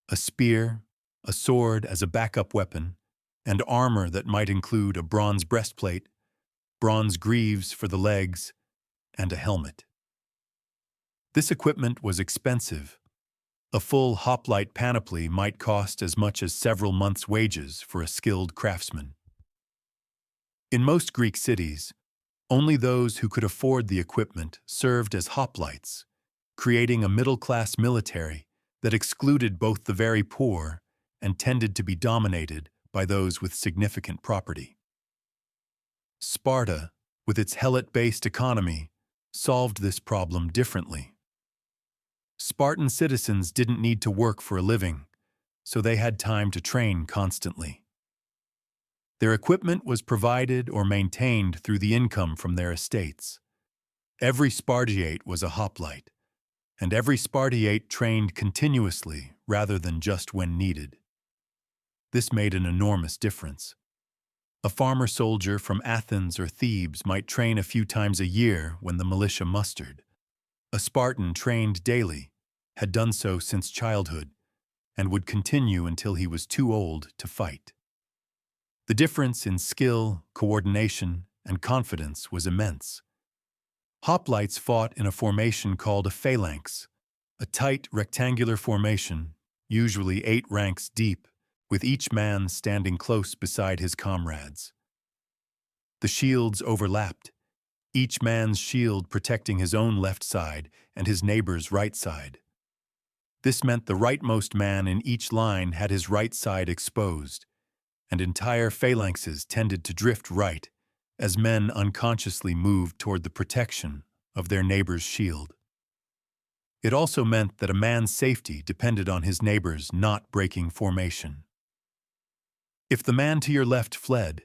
A spear, a sword as a backup weapon, and armor that might include a bronze breastplate, bronze greaves for the legs, and a helmet. This equipment was expensive. A full hoplite panoply might cost as much as several months' wages for a skilled craftsman. In most Greek cities, only those who could afford the equipment served as hoplites, creating a middle-class military that excluded both the very poor and tended to be dominated by those with significant property. Sparta, with its helot-based economy, solved this problem differently. Spartan citizens didn't need to work for a living, so they had time to train constantly. Their equipment was provided or maintained through the income from their estates. Every Spartiate was a hoplite, and every Spartiate trained continuously rather than just when needed. This made an enormous difference. A farmer soldier from Athens or Thebes might train a few times a year when the militia mustered. A Spartan trained daily, had done so since childhood, and would continue until he was too old to fight. The difference in skill, coordination, and confidence was immense. Hoplites fought in a formation called a phalanx, a tight rectangular formation, usually 8 ranks deep, with each man standing close beside his comrades. The shields overlapped, each man's shield protecting his own left side and his neighbor's right side. This meant the rightmost man in each line had his right side exposed, and entire phalanxes tended to drift right as men unconsciously moved toward the protection of their neighbor's shield. It also meant that a man's safety depended on his neighbor's not breaking formation. If the man to your left fled,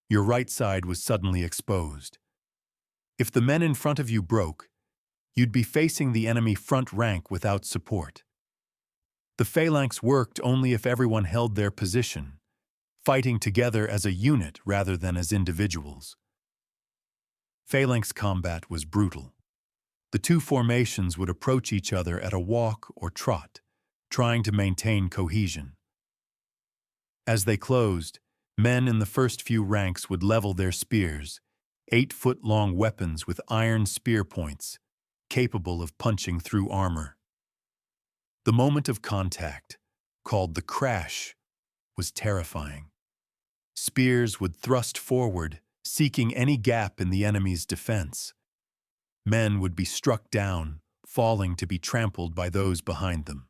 your right side was suddenly exposed. If the men in front of you broke, you'd be facing the enemy front rank without support. The phalanx worked only if everyone held their position, fighting together as a unit rather than as individuals. Phalanx combat was brutal. The two formations would approach each other at a walk or trot, trying to maintain cohesion. As they closed, men in the first few ranks would level their spears, 8-foot-long weapons with iron spear points, capable of punching through armor. The moment of contact, called the crash, was terrifying. Spears would thrust forward, seeking any gap in the enemy's defense. Men would be struck down, falling to be trampled by those behind them.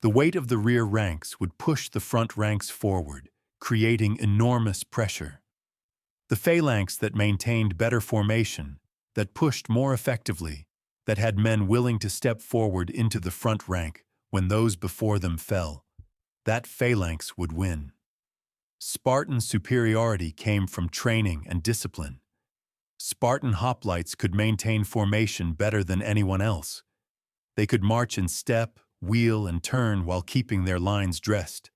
The weight of the rear ranks would push the front ranks forward, creating enormous pressure. The phalanx that maintained better formation, that pushed more effectively, that had men willing to step forward into the front rank when those before them fell, that phalanx would win. Spartan superiority came from training and discipline. Spartan hoplites could maintain formation better than anyone else. They could march in step, wheel, and turn while keeping their lines dressed,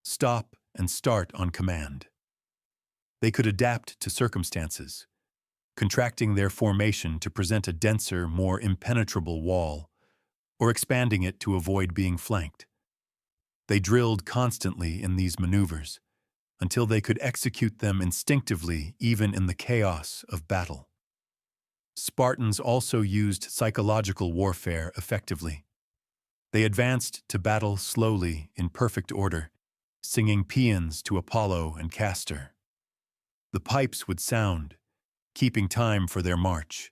stop and start on command. They could adapt to circumstances, contracting their formation to present a denser, more impenetrable wall, or expanding it to avoid being flanked. They drilled constantly in these maneuvers, until they could execute them instinctively even in the chaos of battle. Spartans also used psychological warfare effectively. They advanced to battle slowly in perfect order, singing paeans to Apollo and Castor. The pipes would sound, keeping time for their march.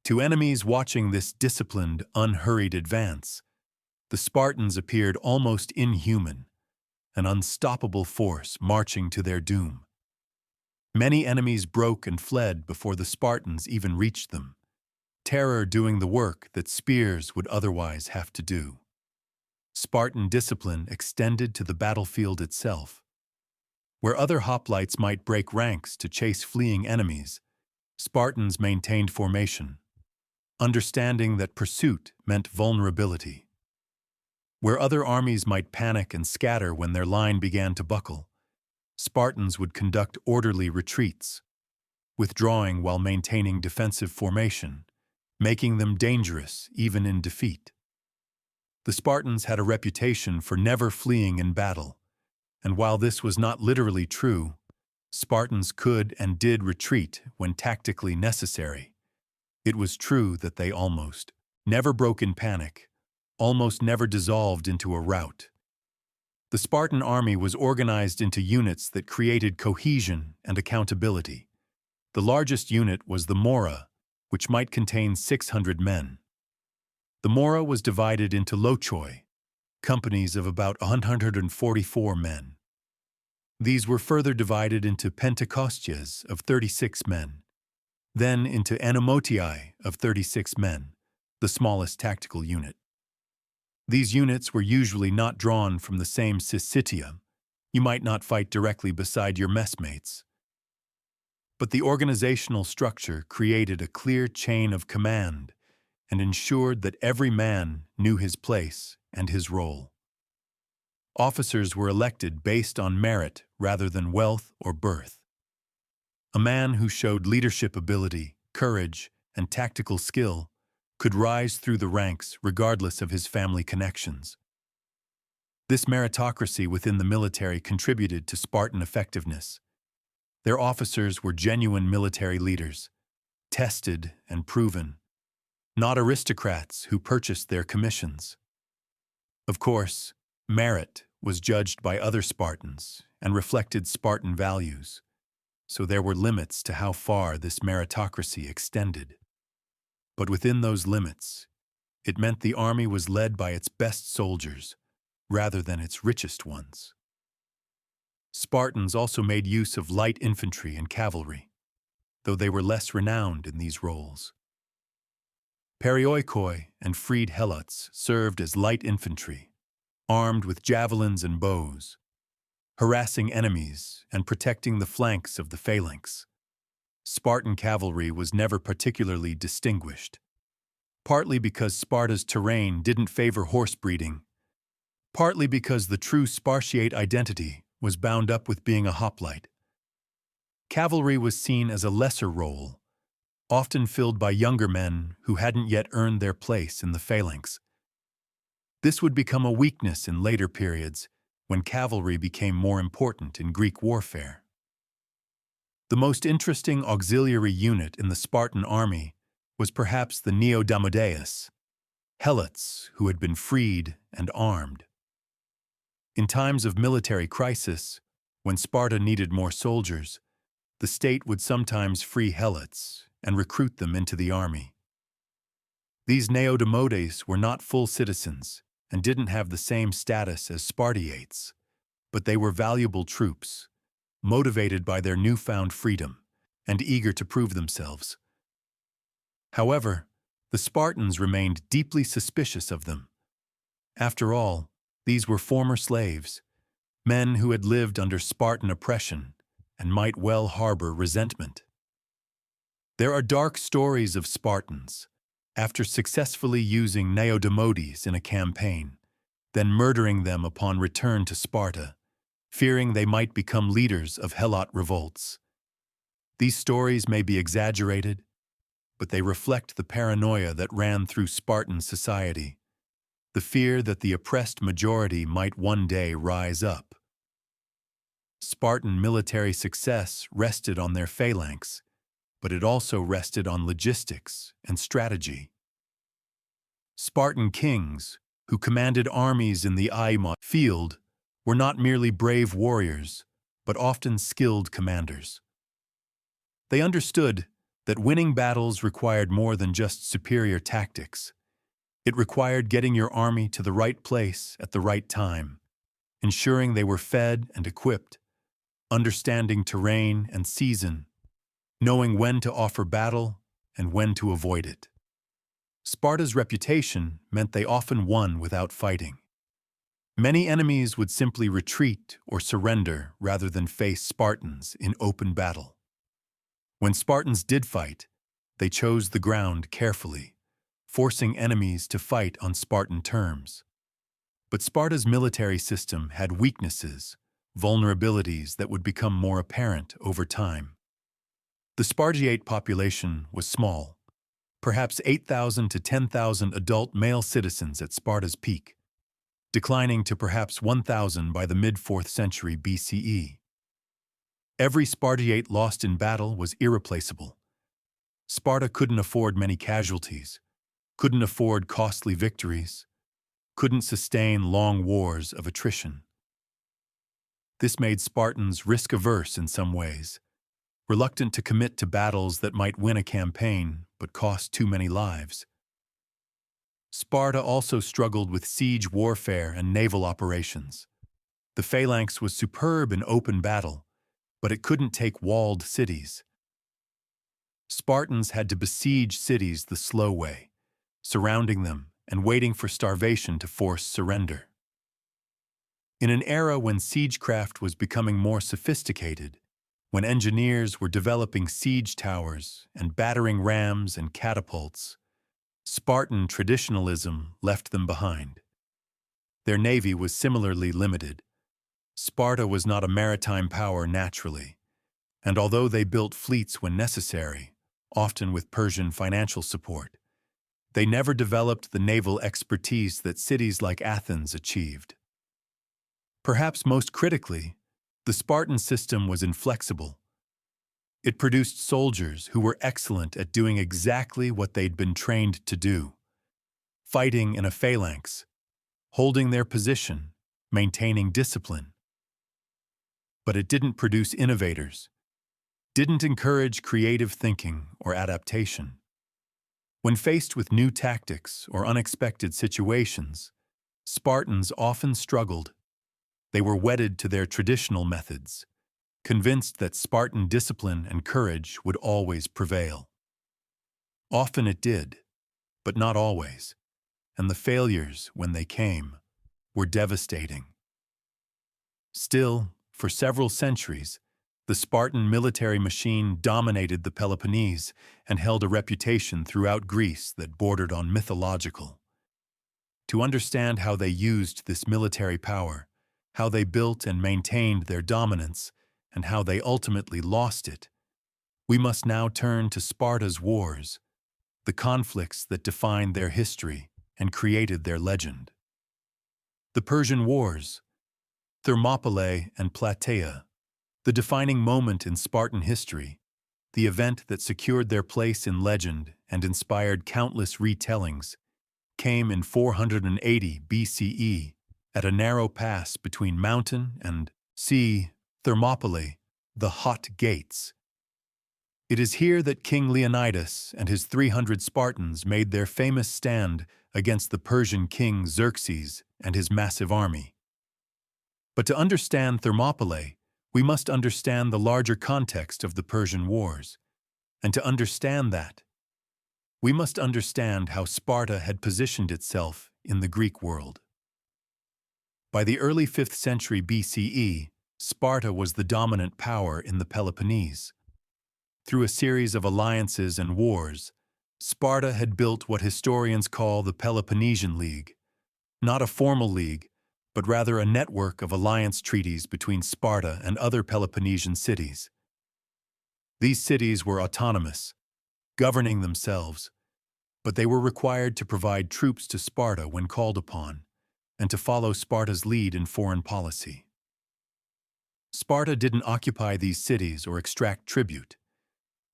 To enemies watching this disciplined, unhurried advance, the Spartans appeared almost inhuman, an unstoppable force marching to their doom. Many enemies broke and fled before the Spartans even reached them, terror doing the work that spears would otherwise have to do. Spartan discipline extended to the battlefield itself. Where other hoplites might break ranks to chase fleeing enemies, Spartans maintained formation, understanding that pursuit meant vulnerability. Where other armies might panic and scatter when their line began to buckle, Spartans would conduct orderly retreats, withdrawing while maintaining defensive formation, making them dangerous even in defeat. The Spartans had a reputation for never fleeing in battle, and while this was not literally true, Spartans could and did retreat when tactically necessary. It was true that they almost never broke in panic, almost never dissolved into a rout. The Spartan army was organized into units that created cohesion and accountability. The largest unit was the Mora, which might contain 600 men. The Mora was divided into lochoi, companies of about 144 men. These were further divided into pentekostias of 36 men, then into anomotiai of 36 men, the smallest tactical unit. These units were usually not drawn from the same syssitia. You might not fight directly beside your messmates. But the organizational structure created a clear chain of command and ensured that every man knew his place and his role. Officers were elected based on merit rather than wealth or birth. A man who showed leadership ability, courage, and tactical skill could rise through the ranks regardless of his family connections. This meritocracy within the military contributed to Spartan effectiveness. Their officers were genuine military leaders, tested and proven, not aristocrats who purchased their commissions. Of course, merit was judged by other Spartans and reflected Spartan values, so there were limits to how far this meritocracy extended. But within those limits, it meant the army was led by its best soldiers rather than its richest ones. Spartans also made use of light infantry and cavalry, though they were less renowned in these roles. Perioikoi and freed helots served as light infantry, armed with javelins and bows, harassing enemies and protecting the flanks of the phalanx. Spartan cavalry was never particularly distinguished, partly because Sparta's terrain didn't favor horse breeding, partly because the true Spartiate identity was bound up with being a hoplite. Cavalry was seen as a lesser role, often filled by younger men who hadn't yet earned their place in the phalanx. This would become a weakness in later periods when cavalry became more important in Greek warfare. The most interesting auxiliary unit in the Spartan army was perhaps the Neodamodeus, helots who had been freed and armed. In times of military crisis, when Sparta needed more soldiers, the state would sometimes free helots and recruit them into the army. These Neodamodes were not full citizens and didn't have the same status as Spartiates, but they were valuable troops, motivated by their newfound freedom and eager to prove themselves. However, the Spartans remained deeply suspicious of them. After all, these were former slaves, men who had lived under Spartan oppression and might well harbor resentment. There are dark stories of Spartans, after successfully using Neodamodes in a campaign, then murdering them upon return to Sparta, fearing they might become leaders of Helot revolts. These stories may be exaggerated, but they reflect the paranoia that ran through Spartan society, the fear that the oppressed majority might one day rise up. Spartan military success rested on their phalanx, but it also rested on logistics and strategy. Spartan kings, who commanded armies in the Aima field, were not merely brave warriors, but often skilled commanders. They understood that winning battles required more than just superior tactics. It required getting your army to the right place at the right time, ensuring they were fed and equipped, understanding terrain and season, knowing when to offer battle and when to avoid it. Sparta's reputation meant they often won without fighting. Many enemies would simply retreat or surrender rather than face Spartans in open battle. When Spartans did fight, they chose the ground carefully, forcing enemies to fight on Spartan terms. But Sparta's military system had weaknesses, vulnerabilities that would become more apparent over time. The Spartiate population was small, perhaps 8,000 to 10,000 adult male citizens at Sparta's peak, declining to perhaps 1,000 by the mid-4th century BCE. Every Spartiate lost in battle was irreplaceable. Sparta couldn't afford many casualties, couldn't afford costly victories, couldn't sustain long wars of attrition. This made Spartans risk-averse in some ways, reluctant to commit to battles that might win a campaign but cost too many lives. Sparta also struggled with siege warfare and naval operations. The phalanx was superb in open battle, but it couldn't take walled cities. Spartans had to besiege cities the slow way, surrounding them and waiting for starvation to force surrender. In an era when siegecraft was becoming more sophisticated, when engineers were developing siege towers and battering rams and catapults, Spartan traditionalism left them behind. Their navy was similarly limited. Sparta was not a maritime power naturally, and although they built fleets when necessary, often with Persian financial support, they never developed the naval expertise that cities like Athens achieved. Perhaps most critically, the Spartan system was inflexible. It produced soldiers who were excellent at doing exactly what they'd been trained to do: fighting in a phalanx, holding their position, maintaining discipline. But it didn't produce innovators, didn't encourage creative thinking or adaptation. When faced with new tactics or unexpected situations, Spartans often struggled. They were wedded to their traditional methods, convinced that Spartan discipline and courage would always prevail. Often it did, but not always, and the failures, when they came, were devastating. Still, for several centuries, the Spartan military machine dominated the Peloponnese and held a reputation throughout Greece that bordered on mythological. To understand how they used this military power, how they built and maintained their dominance, and how they ultimately lost it, we must now turn to Sparta's wars, the conflicts that defined their history and created their legend. The Persian Wars, Thermopylae and Plataea, the defining moment in Spartan history, the event that secured their place in legend and inspired countless retellings, came in 480 BCE at a narrow pass between mountain and sea, Thermopylae, the Hot Gates. It is here that King Leonidas and his 300 Spartans made their famous stand against the Persian king Xerxes and his massive army. But to understand Thermopylae, we must understand the larger context of the Persian Wars. And to understand that, we must understand how Sparta had positioned itself in the Greek world. By the early 5th century BCE, Sparta was the dominant power in the Peloponnese. Through a series of alliances and wars, Sparta had built what historians call the Peloponnesian League, not a formal league, but rather a network of alliance treaties between Sparta and other Peloponnesian cities. These cities were autonomous, governing themselves, but they were required to provide troops to Sparta when called upon, and to follow Sparta's lead in foreign policy. Sparta didn't occupy these cities or extract tribute.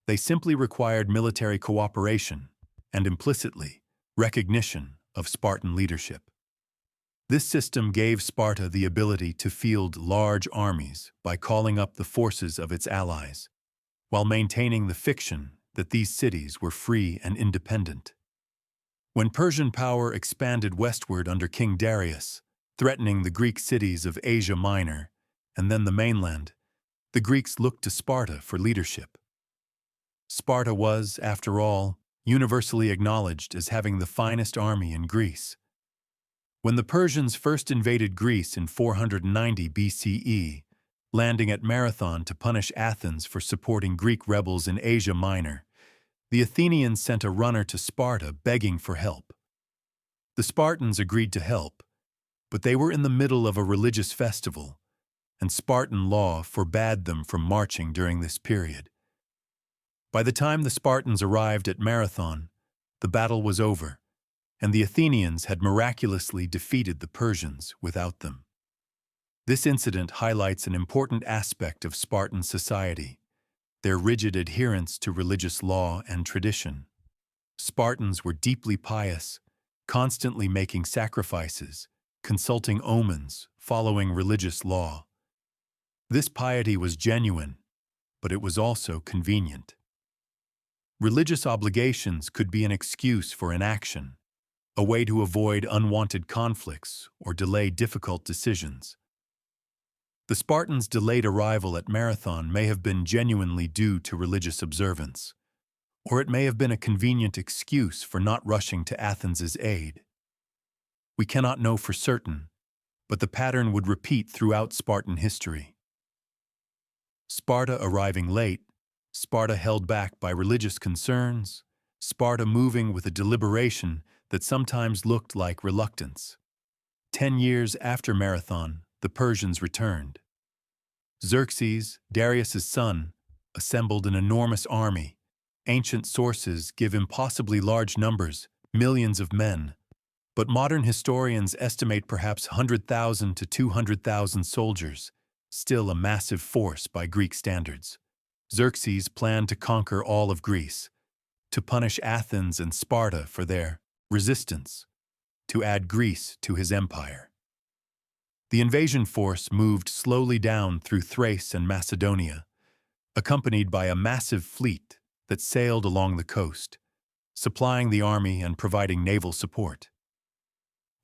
They simply required military cooperation and, implicitly, recognition of Spartan leadership. This system gave Sparta the ability to field large armies by calling up the forces of its allies, while maintaining the fiction that these cities were free and independent. When Persian power expanded westward under King Darius, threatening the Greek cities of Asia Minor and then the mainland, the Greeks looked to Sparta for leadership. Sparta was, after all, universally acknowledged as having the finest army in Greece. When the Persians first invaded Greece in 490 BCE, landing at Marathon to punish Athens for supporting Greek rebels in Asia Minor, the Athenians sent a runner to Sparta begging for help. The Spartans agreed to help, but they were in the middle of a religious festival, and Spartan law forbade them from marching during this period. By the time the Spartans arrived at Marathon, the battle was over, and the Athenians had miraculously defeated the Persians without them. This incident highlights an important aspect of Spartan society: their rigid adherence to religious law and tradition. Spartans were deeply pious, constantly making sacrifices, consulting omens, following religious law. This piety was genuine, but it was also convenient. Religious obligations could be an excuse for inaction, a way to avoid unwanted conflicts or delay difficult decisions. The Spartans' delayed arrival at Marathon may have been genuinely due to religious observance, or it may have been a convenient excuse for not rushing to Athens' aid. We cannot know for certain, but the pattern would repeat throughout Spartan history. Sparta arriving late, Sparta held back by religious concerns, Sparta moving with a deliberation that sometimes looked like reluctance. 10 years after Marathon, the Persians returned. Xerxes, Darius's son, assembled an enormous army. Ancient sources give impossibly large numbers, millions of men, but modern historians estimate perhaps 100,000 to 200,000 soldiers, still a massive force by Greek standards. Xerxes planned to conquer all of Greece, to punish Athens and Sparta for their resistance, to add Greece to his empire. The invasion force moved slowly down through Thrace and Macedonia, accompanied by a massive fleet that sailed along the coast, supplying the army and providing naval support.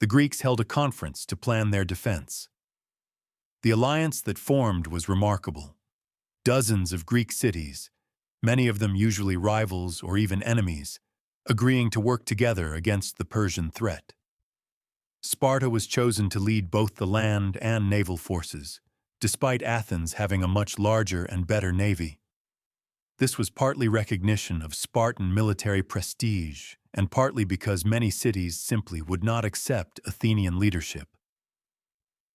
The Greeks held a conference to plan their defense. The alliance that formed was remarkable. Dozens of Greek cities, many of them usually rivals or even enemies, agreeing to work together against the Persian threat. Sparta was chosen to lead both the land and naval forces, despite Athens having a much larger and better navy. This was partly recognition of Spartan military prestige, and partly because many cities simply would not accept Athenian leadership.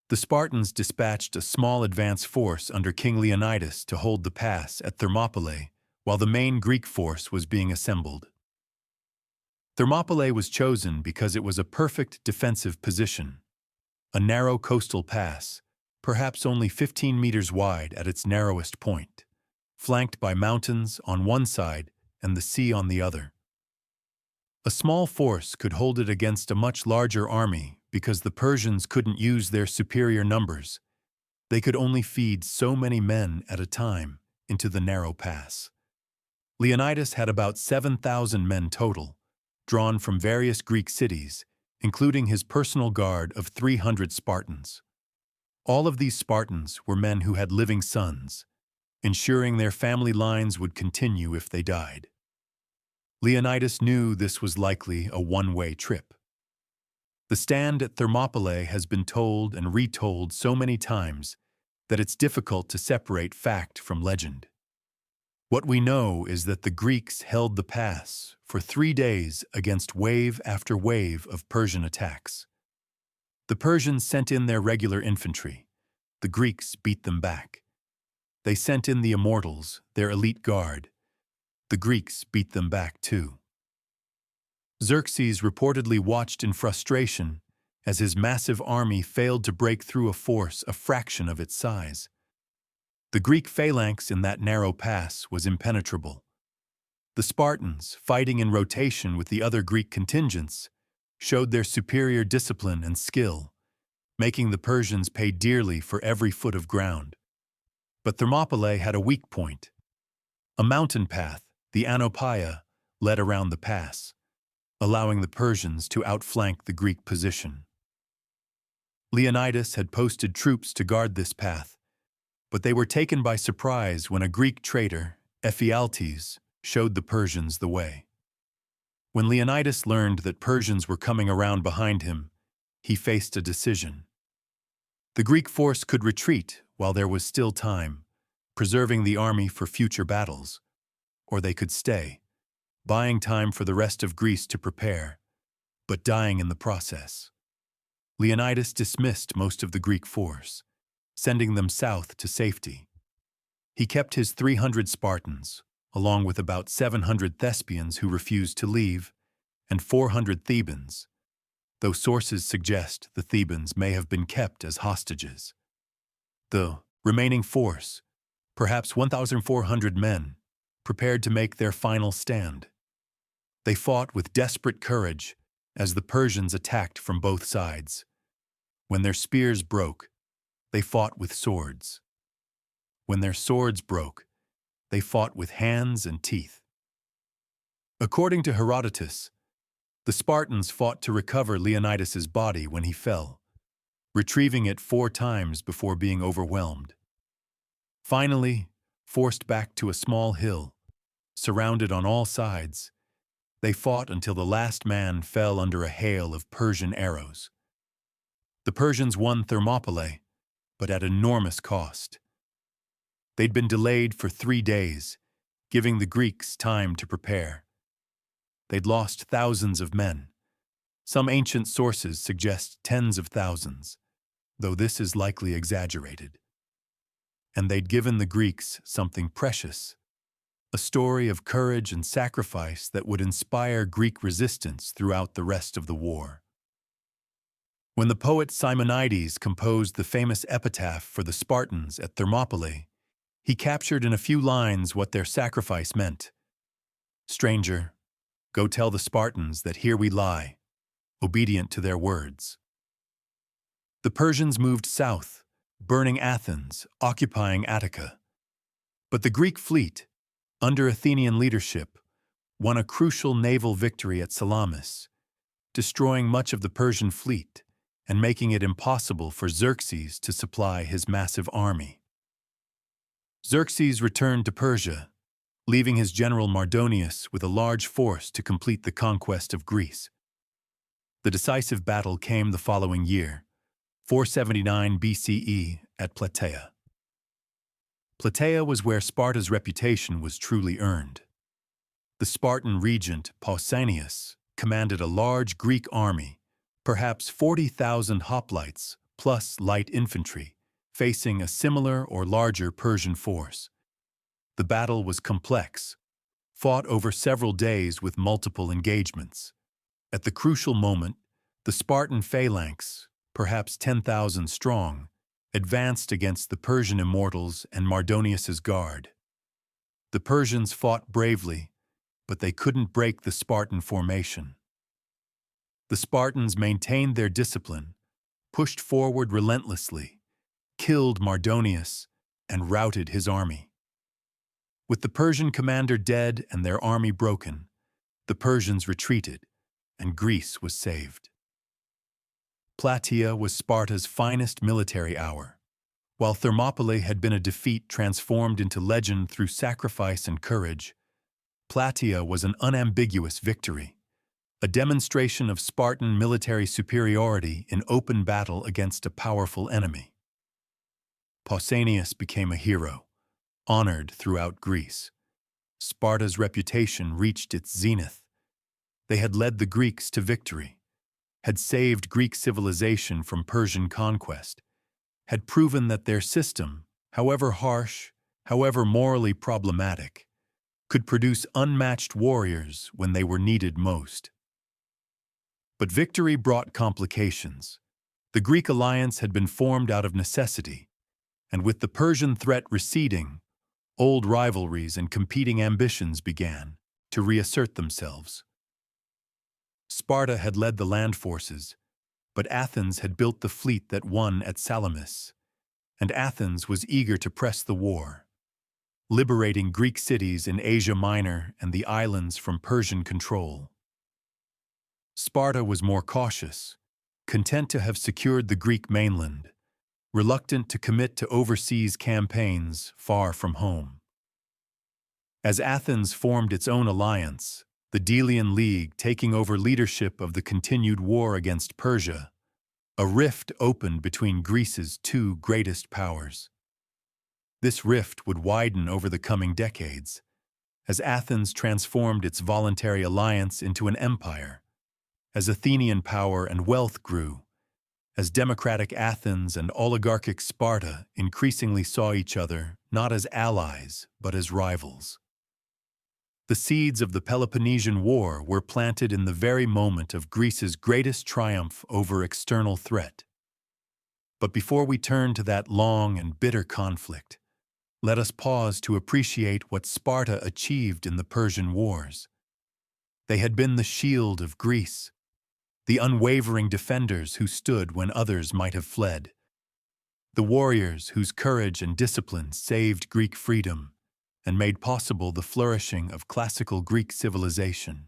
The Spartans dispatched a small advance force under King Leonidas to hold the pass at Thermopylae, while the main Greek force was being assembled. Thermopylae was chosen because it was a perfect defensive position. A narrow coastal pass, perhaps only 15 meters wide at its narrowest point, flanked by mountains on one side and the sea on the other. A small force could hold it against a much larger army because the Persians couldn't use their superior numbers. They could only feed so many men at a time into the narrow pass. Leonidas had about 7,000 men total, drawn from various Greek cities, including his personal guard of 300 Spartans. All of these Spartans were men who had living sons, ensuring their family lines would continue if they died. Leonidas knew this was likely a one-way trip. The stand at Thermopylae has been told and retold so many times that it's difficult to separate fact from legend. What we know is that the Greeks held the pass for 3 days against wave after wave of Persian attacks. The Persians sent in their regular infantry. The Greeks beat them back. They sent in the immortals, their elite guard. The Greeks beat them back too. Xerxes reportedly watched in frustration as his massive army failed to break through a force a fraction of its size. The Greek phalanx in that narrow pass was impenetrable. The Spartans, fighting in rotation with the other Greek contingents, showed their superior discipline and skill, making the Persians pay dearly for every foot of ground. But Thermopylae had a weak point. A mountain path, the Anopaia, led around the pass, allowing the Persians to outflank the Greek position. Leonidas had posted troops to guard this path, but they were taken by surprise when a Greek traitor, Ephialtes, showed the Persians the way. When Leonidas learned that Persians were coming around behind him, he faced a decision. The Greek force could retreat while there was still time, preserving the army for future battles, or they could stay, buying time for the rest of Greece to prepare, but dying in the process. Leonidas dismissed most of the Greek force, sending them south to safety. He kept his 300 Spartans, along with about 700 Thespians who refused to leave, and 400 Thebans, though sources suggest the Thebans may have been kept as hostages. The remaining force, perhaps 1,400 men, prepared to make their final stand. They fought with desperate courage as the Persians attacked from both sides. When their spears broke, they fought with swords. When their swords broke, they fought with hands and teeth. According to Herodotus, the Spartans fought to recover Leonidas's body when he fell, retrieving it 4 times before being overwhelmed. Finally, forced back to a small hill, surrounded on all sides, they fought until the last man fell under a hail of Persian arrows. The Persians won Thermopylae, but at enormous cost. They'd been delayed for 3 days, giving the Greeks time to prepare. They'd lost thousands of men. Some ancient sources suggest tens of thousands, though this is likely exaggerated. And they'd given the Greeks something precious, a story of courage and sacrifice that would inspire Greek resistance throughout the rest of the war. When the poet Simonides composed the famous epitaph for the Spartans at Thermopylae, he captured in a few lines what their sacrifice meant. "Stranger, go tell the Spartans that here we lie, obedient to their words." The Persians moved south, burning Athens, occupying Attica. But the Greek fleet, under Athenian leadership, won a crucial naval victory at Salamis, destroying much of the Persian fleet and making it impossible for Xerxes to supply his massive army. Xerxes returned to Persia, leaving his general Mardonius with a large force to complete the conquest of Greece. The decisive battle came the following year, 479 BCE, at Plataea. Plataea was where Sparta's reputation was truly earned. The Spartan regent Pausanias commanded a large Greek army, perhaps 40,000 hoplites plus light infantry, facing a similar or larger Persian force. The battle was complex, fought over several days with multiple engagements. At the crucial moment, the Spartan phalanx, perhaps 10,000 strong, advanced against the Persian immortals and Mardonius's guard. The Persians fought bravely, but they couldn't break the Spartan formation. The Spartans maintained their discipline, pushed forward relentlessly, killed Mardonius, and routed his army. With the Persian commander dead and their army broken, the Persians retreated, and Greece was saved. Plataea was Sparta's finest military hour. While Thermopylae had been a defeat transformed into legend through sacrifice and courage, Plataea was an unambiguous victory, a demonstration of Spartan military superiority in open battle against a powerful enemy. Pausanias became a hero, honored throughout Greece. Sparta's reputation reached its zenith. They had led the Greeks to victory, had saved Greek civilization from Persian conquest, had proven that their system, however harsh, however morally problematic, could produce unmatched warriors when they were needed most. But victory brought complications. The Greek alliance had been formed out of necessity, and with the Persian threat receding, old rivalries and competing ambitions began to reassert themselves. Sparta had led the land forces, but Athens had built the fleet that won at Salamis, and Athens was eager to press the war, liberating Greek cities in Asia Minor and the islands from Persian control. Sparta was more cautious, content to have secured the Greek mainland, reluctant to commit to overseas campaigns far from home. As Athens formed its own alliance, the Delian League taking over leadership of the continued war against Persia, a rift opened between Greece's two greatest powers. This rift would widen over the coming decades, as Athens transformed its voluntary alliance into an empire, as Athenian power and wealth grew, as democratic Athens and oligarchic Sparta increasingly saw each other not as allies but as rivals. The seeds of the Peloponnesian War were planted in the very moment of Greece's greatest triumph over external threat. But before we turn to that long and bitter conflict, let us pause to appreciate what Sparta achieved in the Persian Wars. They had been the shield of Greece, the unwavering defenders who stood when others might have fled, the warriors whose courage and discipline saved Greek freedom and made possible the flourishing of classical Greek civilization.